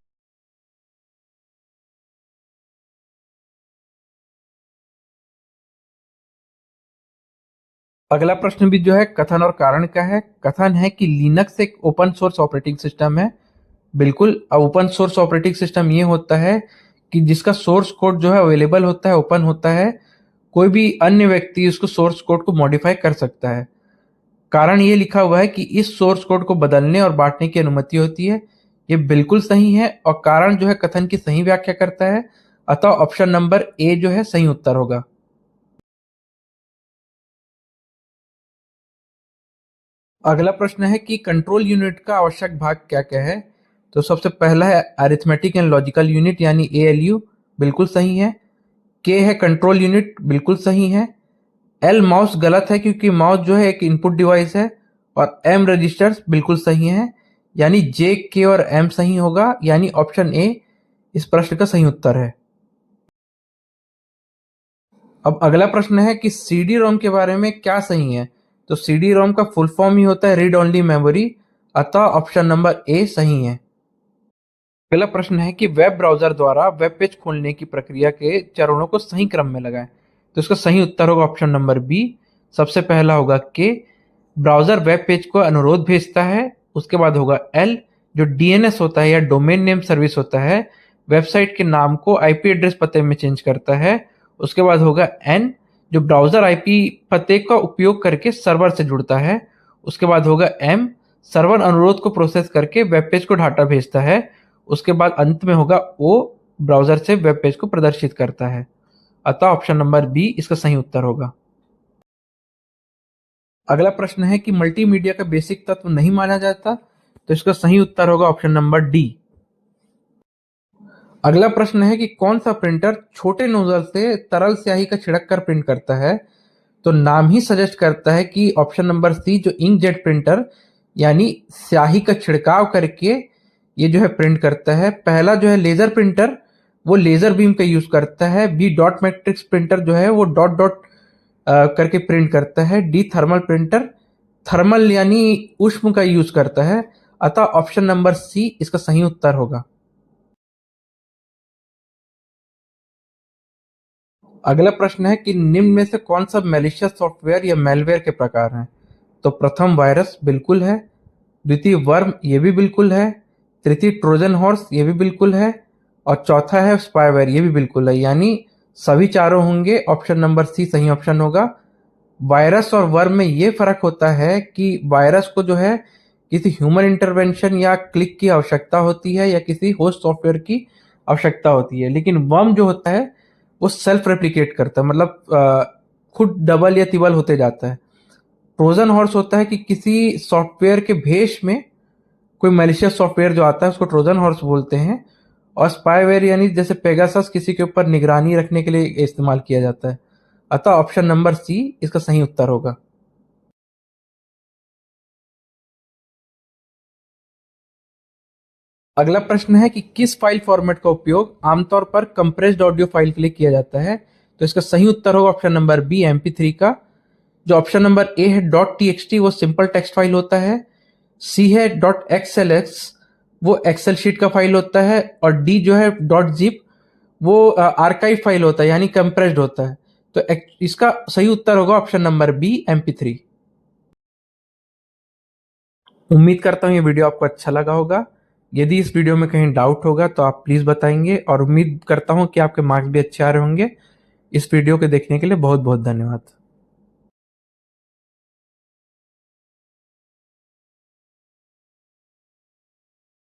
अगला प्रश्न भी जो है कथन और कारण का है। कथन है कि लिनक्स एक ओपन सोर्स ऑपरेटिंग सिस्टम है। बिल्कुल, ओपन सोर्स ऑपरेटिंग सिस्टम ये होता है कि जिसका सोर्स कोड जो है अवेलेबल होता है, ओपन होता है, कोई भी अन्य व्यक्ति उसको सोर्स कोड को मॉडिफाई कर सकता है। कारण ये लिखा हुआ है कि इस सोर्स कोड को बदलने और बांटने की अनुमति होती है। ये बिल्कुल सही है, और कारण जो है कथन की सही व्याख्या करता है, अतः ऑप्शन नंबर ए जो है सही उत्तर होगा। अगला प्रश्न है कि कंट्रोल यूनिट का आवश्यक भाग क्या क्या है? तो सबसे पहला है अरिथमेटिक एंड लॉजिकल यूनिट, यानी एएलयू, बिल्कुल सही है। के है कंट्रोल यूनिट, बिल्कुल सही है। एल माउस गलत है क्योंकि माउस जो है एक इनपुट डिवाइस है। और एम रजिस्टर्स बिल्कुल सही है, यानी जे, के और एम सही होगा, यानी ऑप्शन ए इस प्रश्न का सही उत्तर है। अब अगला प्रश्न है कि सीडी रोम के बारे में क्या सही है? तो सीडी रोम का फुल फॉर्म ही होता है रीड ओनली मेमोरी, अतः ऑप्शन नंबर ए सही है। अगला प्रश्न है कि वेब ब्राउजर द्वारा वेब पेज खोलने की प्रक्रिया के चरणों को सही क्रम में लगाएं। तो इसका सही उत्तर होगा ऑप्शन नंबर बी। सबसे पहला होगा के, ब्राउज़र वेब पेज को अनुरोध भेजता है। उसके बाद होगा एल, जो डीएनएस होता है या डोमेन नेम सर्विस होता है, वेबसाइट के नाम को आईपी एड्रेस पते में चेंज करता है। उसके बाद होगा एन, जो ब्राउज़र आईपी पते का उपयोग करके सर्वर से जुड़ता है। उसके बाद होगा एम, सर्वर अनुरोध को प्रोसेस करके वेब पेज को डाटा भेजता है। उसके बाद अंत में होगा ओ, ब्राउज़र से वेब पेज को प्रदर्शित करता है। अतः ऑप्शन नंबर बी इसका सही उत्तर होगा। अगला प्रश्न है कि मल्टीमीडिया का बेसिक तत्व नहीं माना जाता, तो इसका सही उत्तर होगा ऑप्शन नंबर डी। अगला प्रश्न है कि कौन सा प्रिंटर छोटे नोजल से तरल स्याही का छिड़क कर प्रिंट करता है, तो नाम ही सजेस्ट करता है कि ऑप्शन नंबर सी, जो इंकजेट प्रिंटर यानी स्याही का छिड़काव करके ये जो है प्रिंट करता है। पहला जो है लेजर प्रिंटर, वो लेजर बीम का यूज करता है। बी डॉट मैट्रिक्स प्रिंटर जो है वो डॉट डॉट करके प्रिंट करता है। डी थर्मल प्रिंटर थर्मल यानी उष्म का यूज करता है। अतः ऑप्शन नंबर सी इसका सही उत्तर होगा। अगला प्रश्न है कि निम्न में से कौन सा मैलिशियस सॉफ्टवेयर या मैलवेयर के प्रकार हैं, तो प्रथम वायरस बिल्कुल है, द्वितीय वर्म ये भी बिल्कुल है, तृतीय ट्रोजन हॉर्स ये भी बिल्कुल है, और चौथा है स्पाईवेयर ये भी बिल्कुल है। यानी सभी चारों होंगे, ऑप्शन नंबर सी सही ऑप्शन होगा। वायरस और वर्म में ये फर्क होता है कि वायरस को जो है किसी ह्यूमन इंटरवेंशन या क्लिक की आवश्यकता होती है या किसी होस्ट सॉफ्टवेयर की आवश्यकता होती है, लेकिन वर्म जो होता है वो सेल्फ रेप्लिकेट करता है, मतलब खुद डबल या तिबल होते जाता है। ट्रोजन हॉर्स होता है कि किसी सॉफ्टवेयर के भेष में कोई मैलिशियस सॉफ्टवेयर जो आता है उसको ट्रोजन हॉर्स बोलते हैं। और स्पाईवेयर यानी जैसे पेगासस किसी के ऊपर निगरानी रखने के लिए इस्तेमाल किया जाता है। अतः ऑप्शन नंबर सी इसका सही उत्तर होगा। अगला प्रश्न है कि किस फाइल फॉर्मेट का उपयोग आमतौर पर कंप्रेस्ड ऑडियो फाइल के लिए किया जाता है, तो इसका सही उत्तर होगा ऑप्शन नंबर बी MP3 का। जो ऑप्शन नंबर ए है डॉट TXT वो सिंपल टेक्स्ट फाइल होता है। सी है डॉट XLX वो एक्सेल शीट का फाइल होता है। और डी जो है डॉट जिप वो आर्काइव फाइल होता है यानी कंप्रेस्ड होता है। तो इसका सही उत्तर होगा ऑप्शन नंबर बी MP3। उम्मीद करता हूँ ये वीडियो आपको अच्छा लगा होगा। यदि इस वीडियो में कहीं डाउट होगा तो आप प्लीज़ बताएंगे, और उम्मीद करता हूँ कि आपके मार्क्स भी अच्छे आ रहे होंगे। इस वीडियो को देखने के लिए बहुत बहुत धन्यवाद।